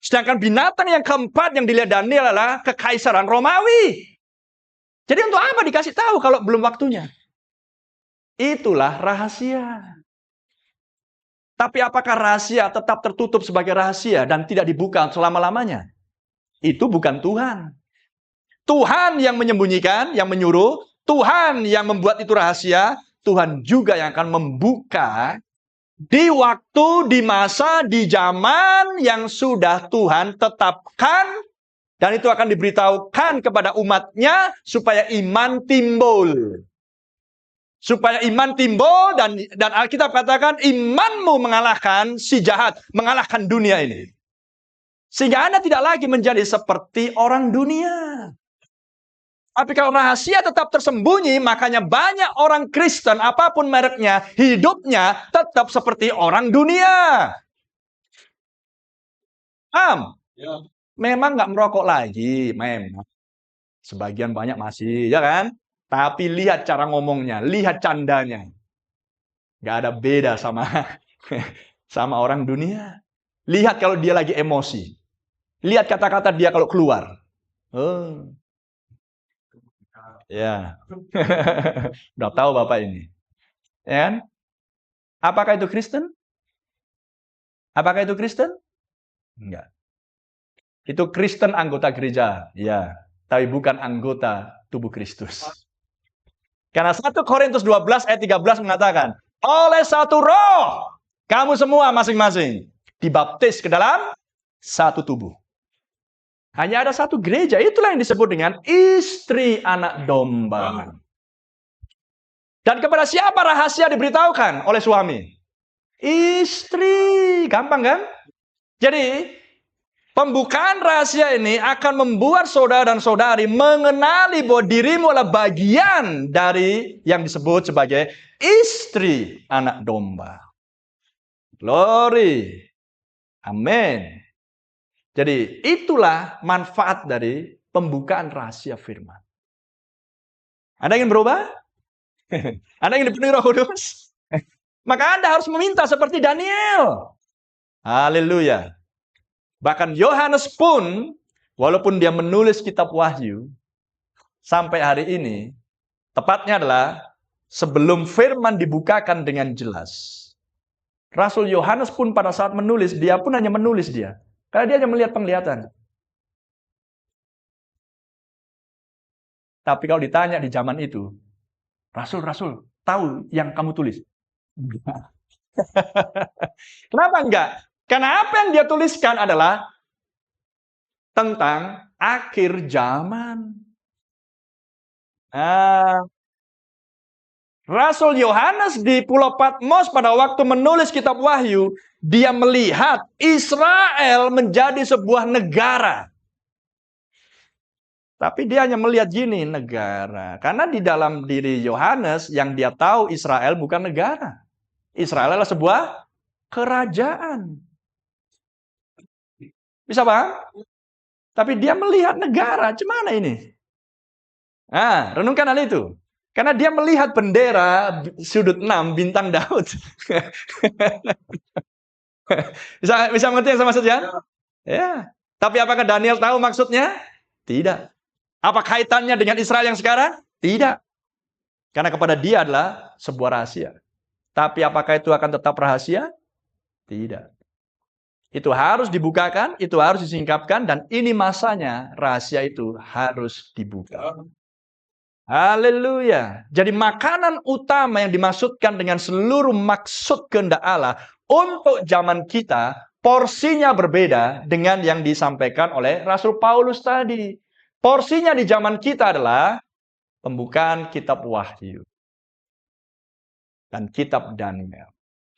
Sedangkan binatang yang keempat yang dilihat Daniel adalah kekaisaran Romawi. Jadi untuk apa dikasih tahu kalau belum waktunya? Itulah rahasia. Tapi apakah rahasia tetap tertutup sebagai rahasia dan tidak dibuka selama-lamanya? Itu bukan Tuhan. Tuhan yang menyembunyikan, yang menyuruh. Tuhan yang membuat itu rahasia. Tuhan juga yang akan membuka di waktu, di masa, di zaman yang sudah Tuhan tetapkan. Dan itu akan diberitahukan kepada umatnya supaya iman timbul. Supaya iman timbul dan Alkitab katakan imanmu mengalahkan si jahat, mengalahkan dunia ini. Sehingga Anda tidak lagi menjadi seperti orang dunia. Tapi kalau rahasia tetap tersembunyi, makanya banyak orang Kristen, apapun mereknya, hidupnya tetap seperti orang dunia. Ya. Memang nggak merokok lagi, memang. Sebagian banyak masih, ya kan? Tapi lihat cara ngomongnya, lihat candanya. Nggak ada beda sama sama orang dunia. Lihat kalau dia lagi emosi. Lihat kata-kata dia kalau keluar. Ya. Udah tahu Bapak ini. Ya kan? Apakah itu Kristen? Apakah itu Kristen? Enggak. Itu Kristen anggota gereja, ya, tapi bukan anggota tubuh Kristus. Karena 1 Korintus 12 ayat 13 mengatakan, oleh satu roh, kamu semua masing-masing dibaptis ke dalam satu tubuh. Hanya ada satu gereja, itulah yang disebut dengan istri anak domba. Dan kepada siapa rahasia diberitahukan oleh suami? Istri. Gampang kan? Jadi, pembukaan rahasia ini akan membuat saudara dan saudari mengenali bahwa dirimu adalah bagian dari yang disebut sebagai istri anak domba. Glory. Amin. Jadi itulah manfaat dari pembukaan rahasia firman. Anda ingin berubah? Anda ingin dipenuhi Roh Kudus? Maka Anda harus meminta seperti Daniel. Haleluya. Bahkan Yohanes pun, walaupun dia menulis kitab Wahyu, sampai hari ini, tepatnya adalah sebelum firman dibukakan dengan jelas. Rasul Yohanes pun pada saat menulis, dia pun hanya menulis dia. Karena dia hanya melihat penglihatan. Tapi kalau ditanya di zaman itu, Rasul, tahu yang kamu tulis? Kenapa enggak? Karena apa yang dia tuliskan adalah tentang akhir zaman. Rasul Yohanes di Pulau Patmos pada waktu menulis kitab Wahyu, dia melihat Israel menjadi sebuah negara. Tapi dia hanya melihat gini, negara. Karena di dalam diri Yohanes yang dia tahu Israel bukan negara. Israel adalah sebuah kerajaan. Bisa paham? Tapi dia melihat negara, gimana ini? Renungkan hal itu. Karena dia melihat bendera sudut 6 bintang Daud. bisa mengerti yang saya maksudnya? Ya. Tapi apakah Daniel tahu maksudnya? Tidak. Apa kaitannya dengan Israel yang sekarang? Tidak. Karena kepada dia adalah sebuah rahasia. Tapi apakah itu akan tetap rahasia? Tidak. Itu harus dibukakan, itu harus disingkapkan, dan ini masanya rahasia itu harus dibuka. Haleluya. Jadi makanan utama yang dimaksudkan dengan seluruh maksud kehendak Allah untuk zaman kita, porsinya berbeda dengan yang disampaikan oleh Rasul Paulus tadi. Porsinya di zaman kita adalah pembukaan kitab Wahyu dan kitab Daniel.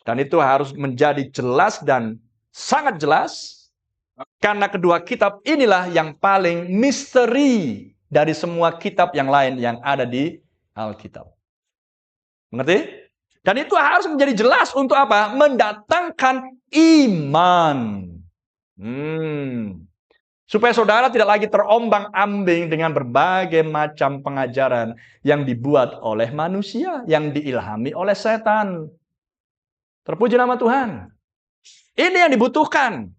Dan itu harus menjadi jelas dan sangat jelas, karena kedua kitab inilah yang paling misteri dari semua kitab yang lain yang ada di Alkitab. Mengerti? Dan itu harus menjadi jelas untuk apa? Mendatangkan iman. Supaya saudara tidak lagi terombang-ambing dengan berbagai macam pengajaran yang dibuat oleh manusia, yang diilhami oleh setan. Terpuji nama Tuhan. Ini yang dibutuhkan.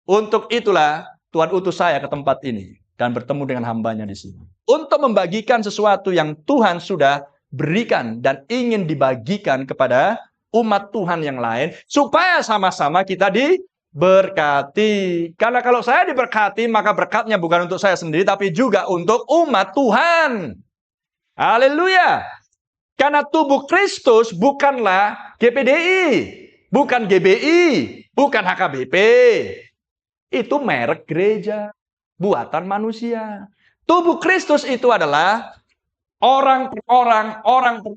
Untuk itulah Tuhan utus saya ke tempat ini dan bertemu dengan hambanya di sini. Untuk membagikan sesuatu yang Tuhan sudah berikan dan ingin dibagikan kepada umat Tuhan yang lain, supaya sama-sama kita diberkati. Karena kalau saya diberkati, maka berkatnya bukan untuk saya sendiri, tapi juga untuk umat Tuhan. Haleluya. Karena tubuh Kristus bukanlah GPDI, bukan GBI, bukan HKBP. Itu merek gereja, buatan manusia. Tubuh Kristus itu adalah orang per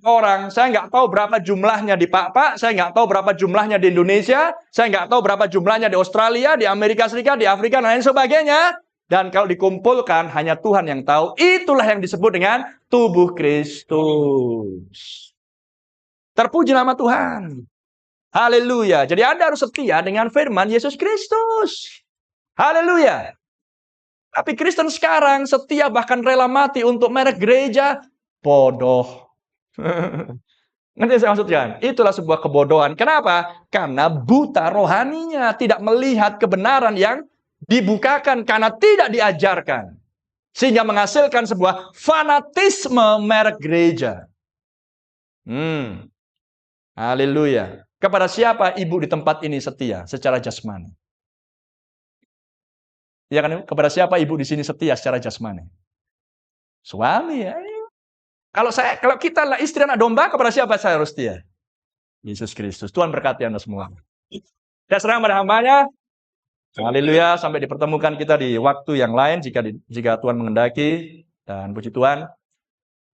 orang. Saya nggak tahu berapa jumlahnya di Pak, saya nggak tahu berapa jumlahnya di Indonesia, saya nggak tahu berapa jumlahnya di Australia, di Amerika Serikat, di Afrika, dan lain sebagainya. Dan kalau dikumpulkan, hanya Tuhan yang tahu. Itulah yang disebut dengan tubuh Kristus. Terpuji nama Tuhan. Haleluya. Jadi Anda harus setia dengan firman Yesus Kristus. Haleluya. Tapi Kristen sekarang setia bahkan rela mati untuk merek gereja. Bodoh. Ngerti saya maksudnya? Itulah sebuah kebodohan. Kenapa? Karena buta rohaninya, tidak melihat kebenaran yang dibukakan karena tidak diajarkan. Sehingga menghasilkan sebuah fanatisme merek gereja. Haleluya. Kepada siapa ibu di tempat ini setia secara jasmani? Ya kan? Kepada siapa ibu di sini setia secara jasmani? Suami ya. Kalau kita lah istri anak domba, kepada siapa saya harus setia? Yesus Kristus. Tuhan berkati Anda semua. Saya serahkan pada hambanya. Haleluya, sampai dipertemukan kita di waktu yang lain jika Tuhan mengendaki, dan puji Tuhan.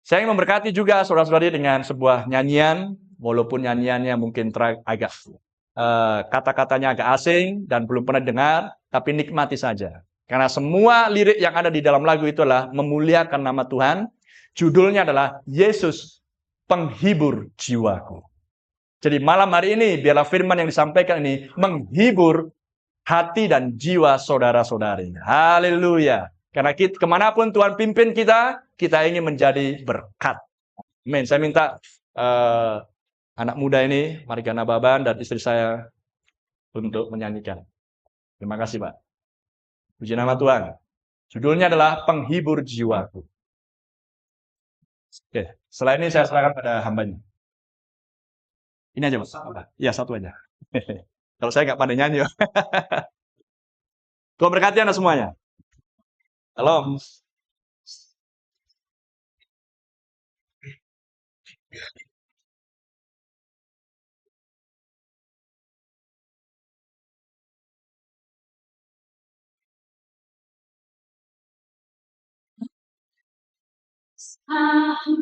Saya ingin memberkati juga saudara-saudari dengan sebuah nyanyian, walaupun nyanyiannya mungkin agak kata-katanya agak asing dan belum pernah dengar, tapi nikmati saja. Karena semua lirik yang ada di dalam lagu itu adalah memuliakan nama Tuhan. Judulnya adalah Yesus Penghibur Jiwaku. Jadi malam hari ini biarlah firman yang disampaikan ini menghibur hati dan jiwa saudara-saudari. Haleluya. Karena kemanapun Tuhan pimpin kita ingin menjadi berkat. Amin. Saya minta anak muda ini, Marigana Baban dan istri saya untuk menyanyikan. Terima kasih, Pak. Puji nama Tuhan. Judulnya adalah Penghibur Jiwaku. Oke, setelah ini saya serahkan pada hambanya. Ini aja, Pak. Iya, satu aja. Kalau saya nggak pandai nyanyi. Tuhan berkati Anda semuanya. Halo.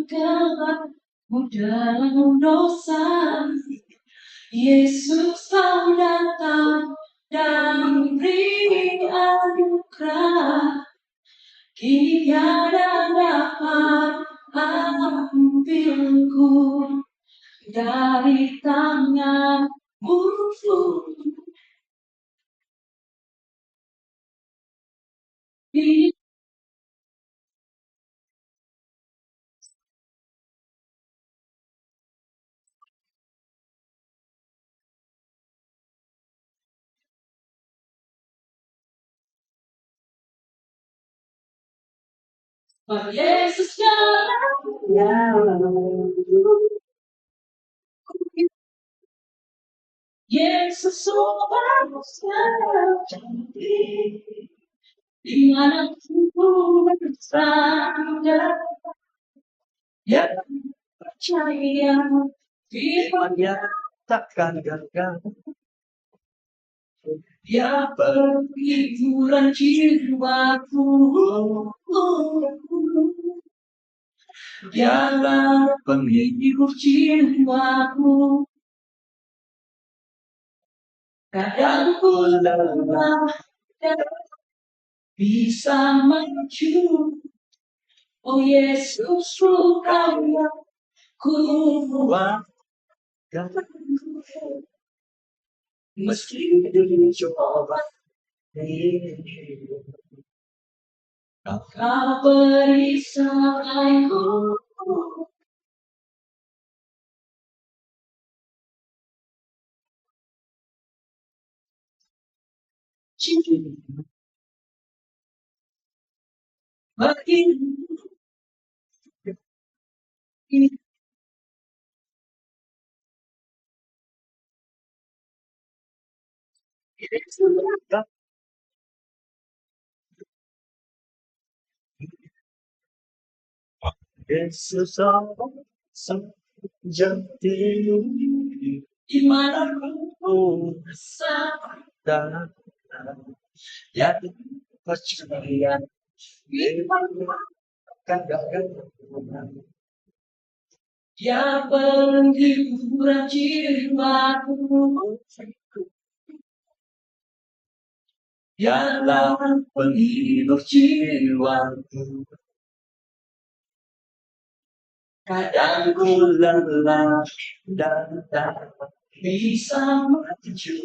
Gelapmu dalam dosa, Yesus telah datang dan beri anugerah. Kini tiada dapat ambilku dari tangan musuh. Yesus jalan, Yesus sopan cantik, di mana ku bersandar, ya percaya firman-Nya takkan gagal. Ya penghiburan jiwaku, Dialah penghibur jiwaku. Kadang ku lelah dan bisa maju. Oh Yesus, Engkau yang kuat. Meski dicoba, Kau beri sahabatku. Makin Yesus sejati di mana ku sadar ya percaya firman akan gagal. Ya penghiburan jiwaku, Dialah penghibur jiwaku. Kadang ku lelah dan tak bisa maju.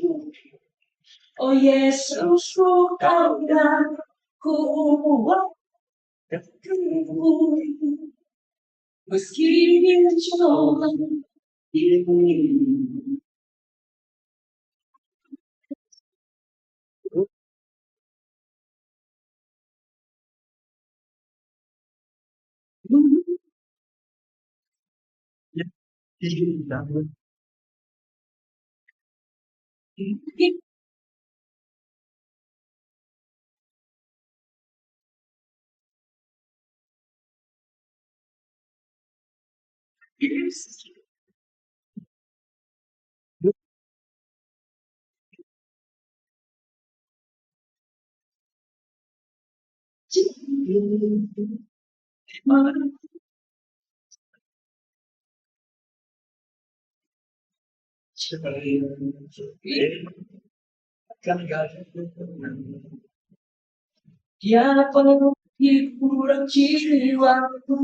Oh Yesus, Engkau yang kuat. Meski dicoba ini. Tiada hiburan jiwaku,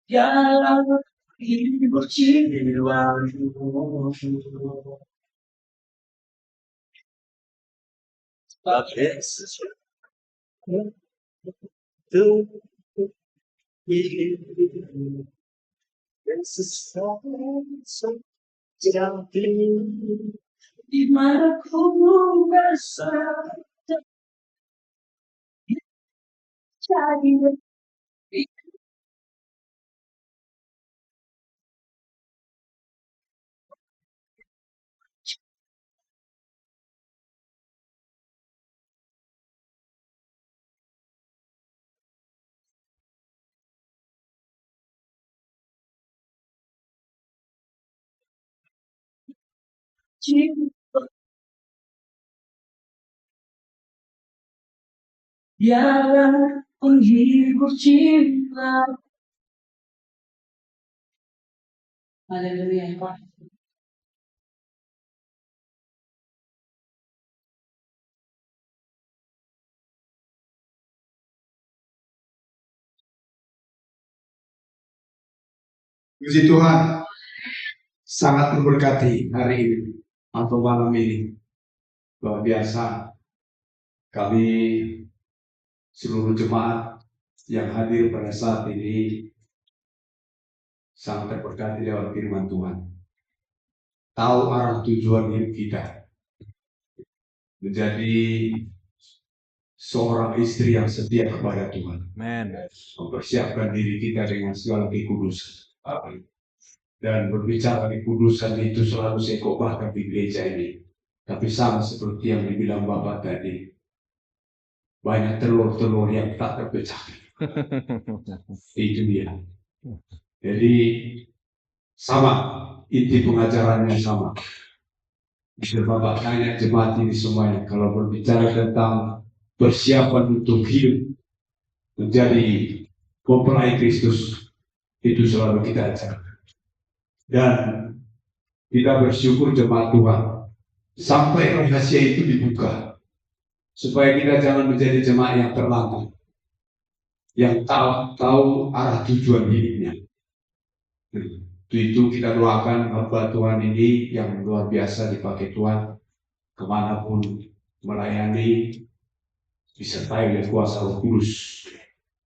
tiada hibur jiwaku. Pakai sesuatu dan sesuatu jadi di mana ku merasa jadi cinta yang menghibur cinta. Haleluya. Puji Tuhan, sangat memberkati hari ini atau malam ini. Luar biasa, kami seluruh jemaat yang hadir pada saat ini sangat terberkati lewat firman Tuhan. Tahu arah tujuan hidup kita, menjadi seorang istri yang setia kepada Tuhan, Amen. mempersiapkan diri kita dengan segala kekudusan. Dan berbicara kekudusan itu selalu saya kobarkan di gereja ini. Tapi sama seperti yang dibilang Bapak tadi, banyak telur-telur yang tak terpecahkan. Itu dia. Jadi sama, inti pengajarannya sama. Bisa Bapak tanya jemaat ini semuanya, kalau berbicara tentang persiapan untuk hidup menjadi mempelai Kristus, itu selalu kita ajarkan. Dan kita bersyukur jemaat Tuhan, sampai rahasia itu dibuka, supaya kita jangan menjadi jemaat yang terlambat, yang tahu arah tujuan hidupnya. Itu kita doakan hamba Tuhan ini yang luar biasa dipakai Tuhan, kemanapun melayani, disertai oleh kuasa Roh Kudus,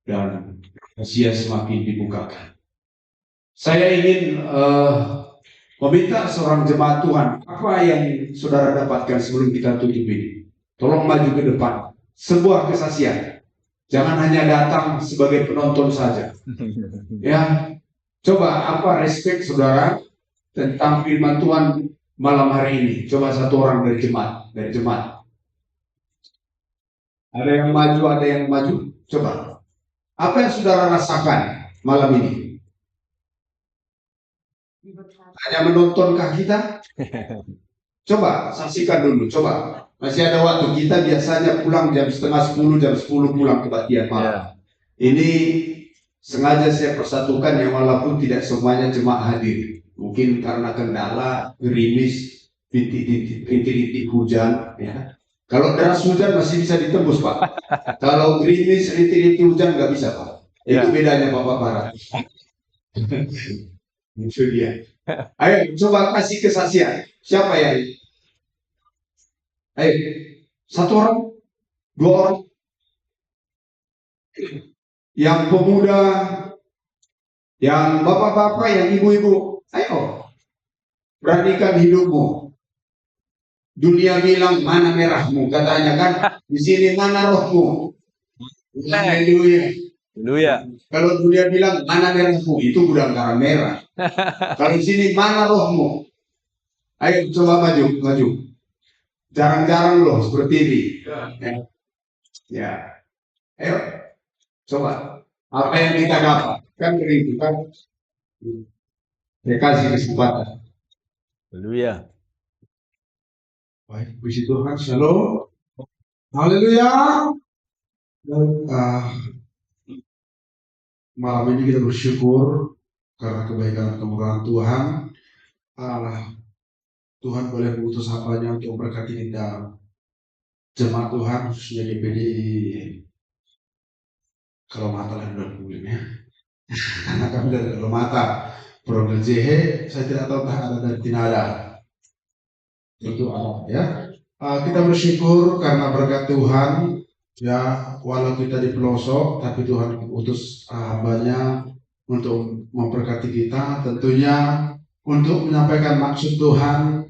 dan rahasia semakin dibukakan. Saya ingin meminta seorang jemaat Tuhan, apa yang saudara dapatkan sebelum kita tutup ini? Tolong maju ke depan. Sebuah kesaksian. Jangan hanya datang sebagai penonton saja. Ya, coba apa respek saudara tentang firman Tuhan malam hari ini? Coba satu orang dari jemaat, Ada yang maju, ada yang maju. Coba. Apa yang saudara rasakan malam ini? Hanya menontonkah kita? Coba saksikan dulu, coba. Masih ada waktu, kita biasanya pulang jam 9:30, jam 10 pulang kebaktian malam. Ini sengaja saya persatukan yang walaupun tidak semuanya jemaat hadir. Mungkin karena kendala, gerimis, rintik-rintik hujan. Ya. Kalau deras hujan masih bisa ditembus Pak. Kalau gerimis, rintik-rintik hujan nggak bisa Pak. Itu bedanya Bapak Barat. Itu dia. Ayo coba kasih kesaksian. Siapa yang? Ayo, satu orang, dua orang. Yang pemuda, yang bapak-bapak, yang ibu-ibu. Ayo, beranikan hidupmu. Dunia bilang mana merahmu, katanya kan. Di sini mana rohmu. Haleluya. Haleluya. Kalau dunia bilang mana merahmu, itu gudang garam merah. Kalau di sini mana rohmu? Ayo coba maju, maju. Jarang-jarang loh seperti ini. Ya. Ayo, coba. Apa yang kita dapat? Kan begitu kan? Ya kasih kesempatan. Haleluya. Baik, puji Tuhan. Shalom. Haleluya. Ah, malam ini kita bersyukur karena kebaikan dan kemurahan Tuhan. Tuhan boleh mengutus hambanya untuk memberkati kita jemaat Tuhan, khususnya GPDI Kalomata dan Bulan ya. Karena kami dari Kalomata, Program JH, saya tidak tahu entah ada dari Tinada. Tentu ada ya. Kita bersyukur karena berkat Tuhan ya, walau kita di pelosok, tapi Tuhan utus hambanya untuk memberkati kita, tentunya untuk menyampaikan maksud Tuhan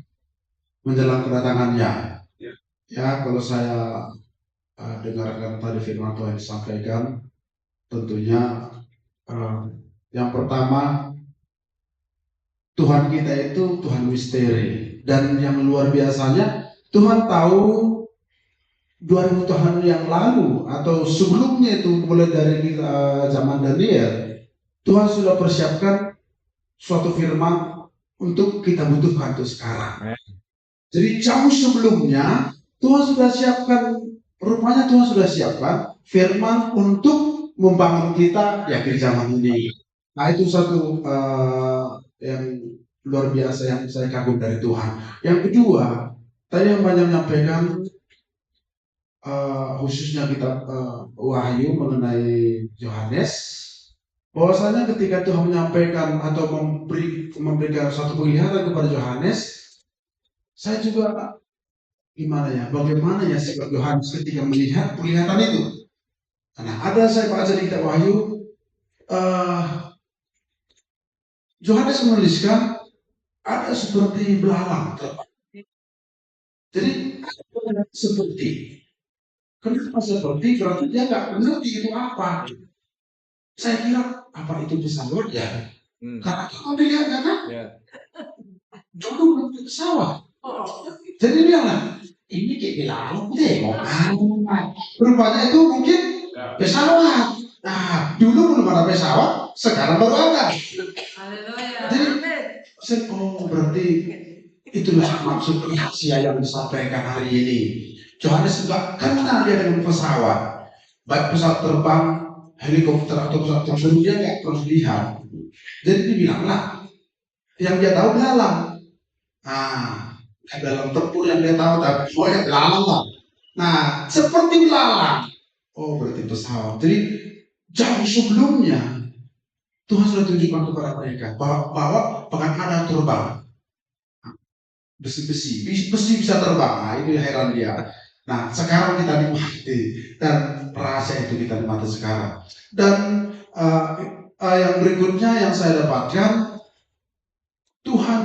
menjelang kedatangannya. Ya, kalau saya dengarkan tadi firman Tuhan disampaikan, tentunya yang pertama, Tuhan kita itu Tuhan misteri, dan yang luar biasanya Tuhan tahu 2000 tahun yang lalu atau sebelumnya itu, mulai dari zaman Daniel, Tuhan sudah persiapkan suatu firman untuk kita butuhkan untuk sekarang. Jadi jauh sebelumnya Tuhan sudah siapkan, rupanya Tuhan sudah siapkan firman untuk membangun kita di akhir zaman ini. Nah, itu satu yang luar biasa yang saya kagum dari Tuhan. Yang kedua, tadi yang banyak menyampaikan khususnya kitab Wahyu mengenai Yohanes, bahwasanya ketika Tuhan menyampaikan atau memberikan suatu penglihatan kepada Yohanes, saya juga gimana ya, bagaimana ya sikap Yohanes ketika melihat penglihatan itu. Nah, ada saya baca di kitab Wahyu, Yohanes menuliskan ada seperti belalang terbang. Jadi seperti, kenapa seperti? Berarti dia nggak mengerti itu apa. Saya kira apa itu pesawat ya? Karena kalau dilihat kan, jodoh belum pesawat. Jadi dia lah, ini kayak belalang deh. Rupanya itu mungkin pesawat. Nah, dulu belum ada pesawat, sekarang baru ada. Jadi, berarti itulah maksud rahasia yang disampaikan hari ini. Yohanes juga kenal dia dengan pesawat, baik pesawat terbang, helikopter atau pesawat terbang, dia nggak pernah lihat. Jadi dibilanglah, yang dia tahu belalang. Dalam tempur yang dia tahu, tapi ya belalang lah. Nah, seperti belalang. Oh, berarti pesawat. Jadi jauh sebelumnya Tuhan sudah tunjukkan kepada mereka bahwa bahkan ada terbang. Besi bisa terbang. Nah, itu heran dia. Nah, sekarang kita nikmati, dan rahasia itu kita nikmati sekarang. Dan yang berikutnya yang saya dapatkan, Tuhan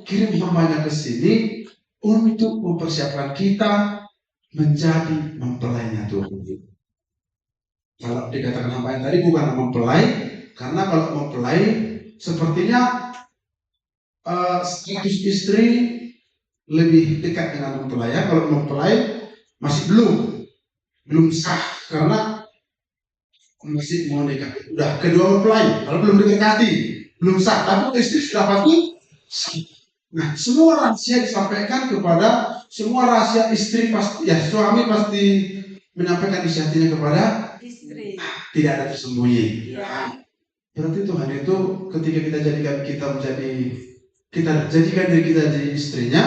kirim hambanya ke sini untuk mempersiapkan kita menjadi mempelainya Tuhan. Kalau dikatakan hamba yang tadi bukan mempelai, karena kalau mempelai sepertinya status istri lebih dekat dengan mempelai. Kalau mempelai masih belum sah, karena masih mau nikah. Udah kedua mempelai, kalau belum didekati belum sah, tapi istri sudah pasti sah. Nah, semua rahasia disampaikan kepada, semua rahasia istri pasti, ya suami pasti menyampaikan isi hatinya kepada istri. Tidak ada tersembunyi. Berarti Tuhan itu ketika kita jadikan diri kita jadi istrinya,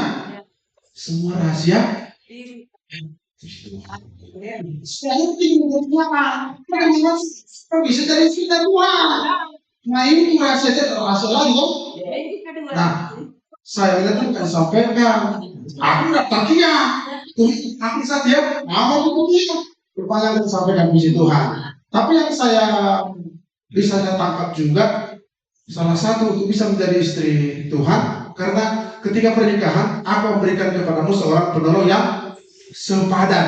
semua rahasia bisa jadi kita Tuhan. Nah, ini rahasia lagi kan? Nah, saya lihat kan sampaikan, aku nggak takia, aku saja mau itu rupanya kita sampaikan puji Tuhan. Tapi yang saya bisa tangkap juga, salah satu untuk bisa menjadi istri Tuhan, karena ketika pernikahan aku memberikan kepadamu seorang penolong yang sepadan.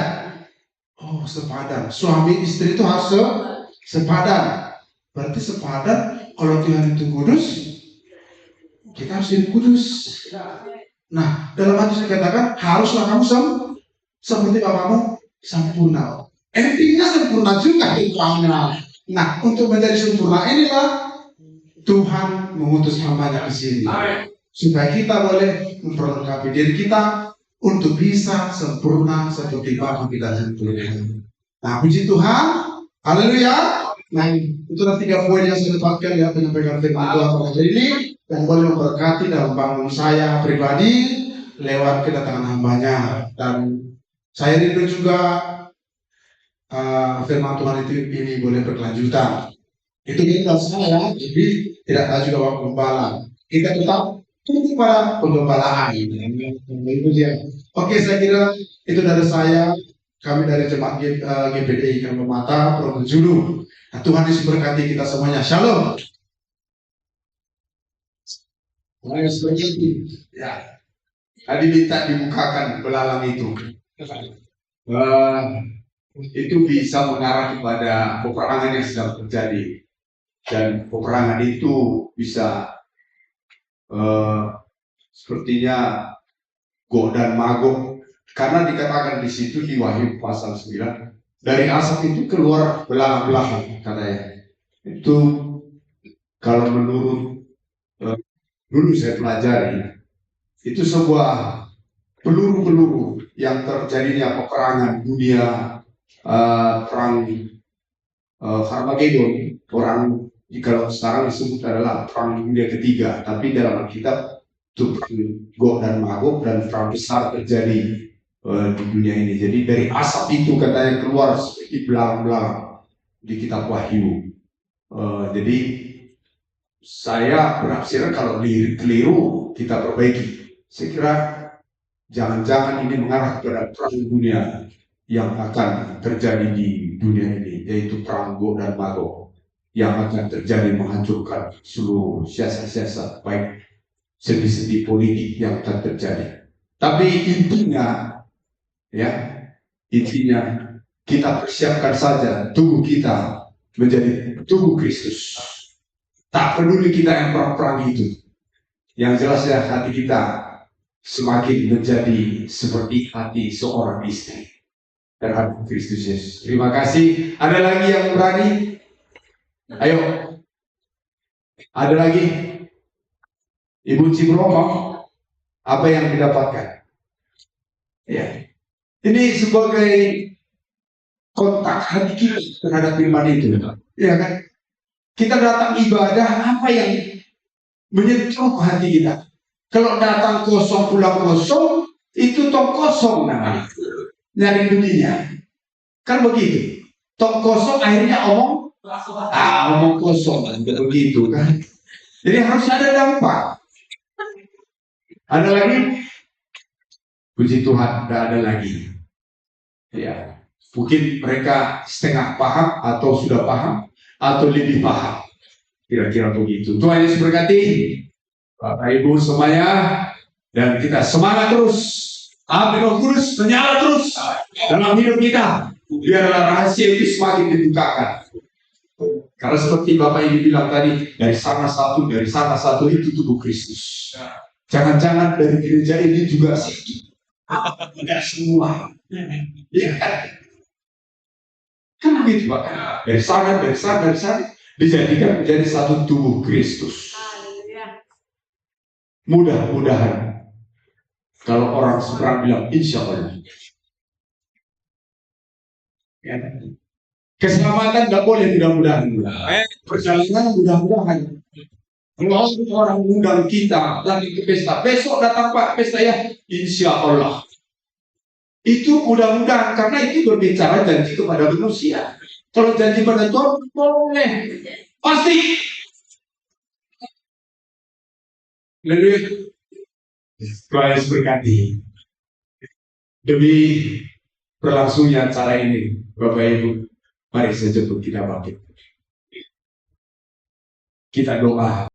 Oh, sepadan. Suami istri itu harus Sepadan. Berarti sepadan, kalau Tuhan itu kudus, kita harus jadi kudus. Nah, dalam hati saya katakan, haruslah kamu seperti Bapamu sempurna. Intinya sempurna juga Tuhannya. Nah, untuk menjadi sempurna inilah Tuhan mengutus hamba-Nya ke sini. Supaya kita boleh memperlengkapi diri kita untuk bisa sempurna seperti Bapa kita sempurna. Nah, puji Tuhan. Haleluya. Nah, itulah 3 poin yang saya dapatkan ya, penyampaian firman Tuhan pada hari ini, yang boleh memberkati dalam bangun saya pribadi lewat kedatangan hamba-Nya. Dan saya rindu juga firman Tuhan ini boleh berkelanjutan. Itu kita saya, jadi tidak tahu juga waktu gembala. Kita tetap pada penggembalaan. Itu dia. Oke, saya kira itu dari saya. Kami dari jemaat GPDI Kampung Mata, Provinsi Julu. Nah, Tuhan Yesus berkati kita semuanya. Shalom. Ya, tadi minta dibukakan belalang itu. Itu bisa mengarah kepada peperangan yang sedang terjadi. Dan peperangan itu bisa sepertinya Gog dan Magog. Karena dikatakan di situ di Wahyu pasal 9, dari asap itu keluar belalang-belalang katanya. Itu kalau menurut dulu saya pelajari, itu sebuah peluru-peluru yang terjadinya peperangan dunia, perang Harmagedon, perang kalau sekarang disebut adalah perang dunia ketiga, tapi dalam Alkitab itu perang Gog dan Magog, dan perang besar terjadi di dunia ini. Jadi dari asap itu katanya keluar seperti belalang-belalang di kitab Wahyu. Jadi saya berhasil kalau keliru kita perbaiki. Saya kira jangan-jangan ini mengarah kepada perang dunia yang akan terjadi di dunia ini, yaitu perang Gog dan Magog yang akan terjadi menghancurkan seluruh siasat-siasat baik segi-segi politik yang akan terjadi. Tapi intinya kita persiapkan saja tubuh kita menjadi tubuh Kristus. Tak peduli kita yang perang-perang itu. Yang jelas ya, hati kita semakin menjadi seperti hati seorang istri terhadap Kristus Yesus. Terima kasih. Ada lagi yang berani? Ayo. Ada lagi? Ibu Cibromo, apa yang didapatkan? Ya. Ini sebagai kontak hati kita terhadap firman itu, ya kan? Kita datang ibadah, apa yang menyentuh hati kita? Kalau datang kosong pulang kosong, itu tong kosong namanya. Nyari dunia, kan begitu. Tong kosong akhirnya omong kosong, begitu kan? Jadi harus ada dampak. Ada lagi? Puji Tuhan, tidak ada lagi. Ya, mungkin mereka setengah paham atau sudah paham atau lebih paham. Kira-kira begitu. Tuhan Yesus berkati Bapak Ibu semuanya, dan kita semangat terus. Api Roh Kudus menyala terus dalam hidup kita. Biarlah rahasia itu semakin dibukakan. Karena seperti Bapak Ibu bilang tadi, dari sana satu itu tubuh Kristus. Jangan-jangan dari gereja ini juga sedikit. Enggak semua. Ya kan begitu Pak. Dari sana dijadikan menjadi satu tubuh Kristus. Mudah-mudahan kalau orang seberang bilang insya Allah. Ya. Keselamatan nggak boleh mudah-mudahan. Perjalanan mudah-mudahan. Kalau orang undang kita lagi ke pesta, besok datang Pak pesta ya, insya Allah. Itu mudah-mudahan, karena itu berbicara janji kepada manusia. Kalau janji pada Tuhan boleh, pasti. Lalu Tuhan berkati. Demi berlangsungnya acara ini, Bapak Ibu, mari saja kita bangkit. Kita doa.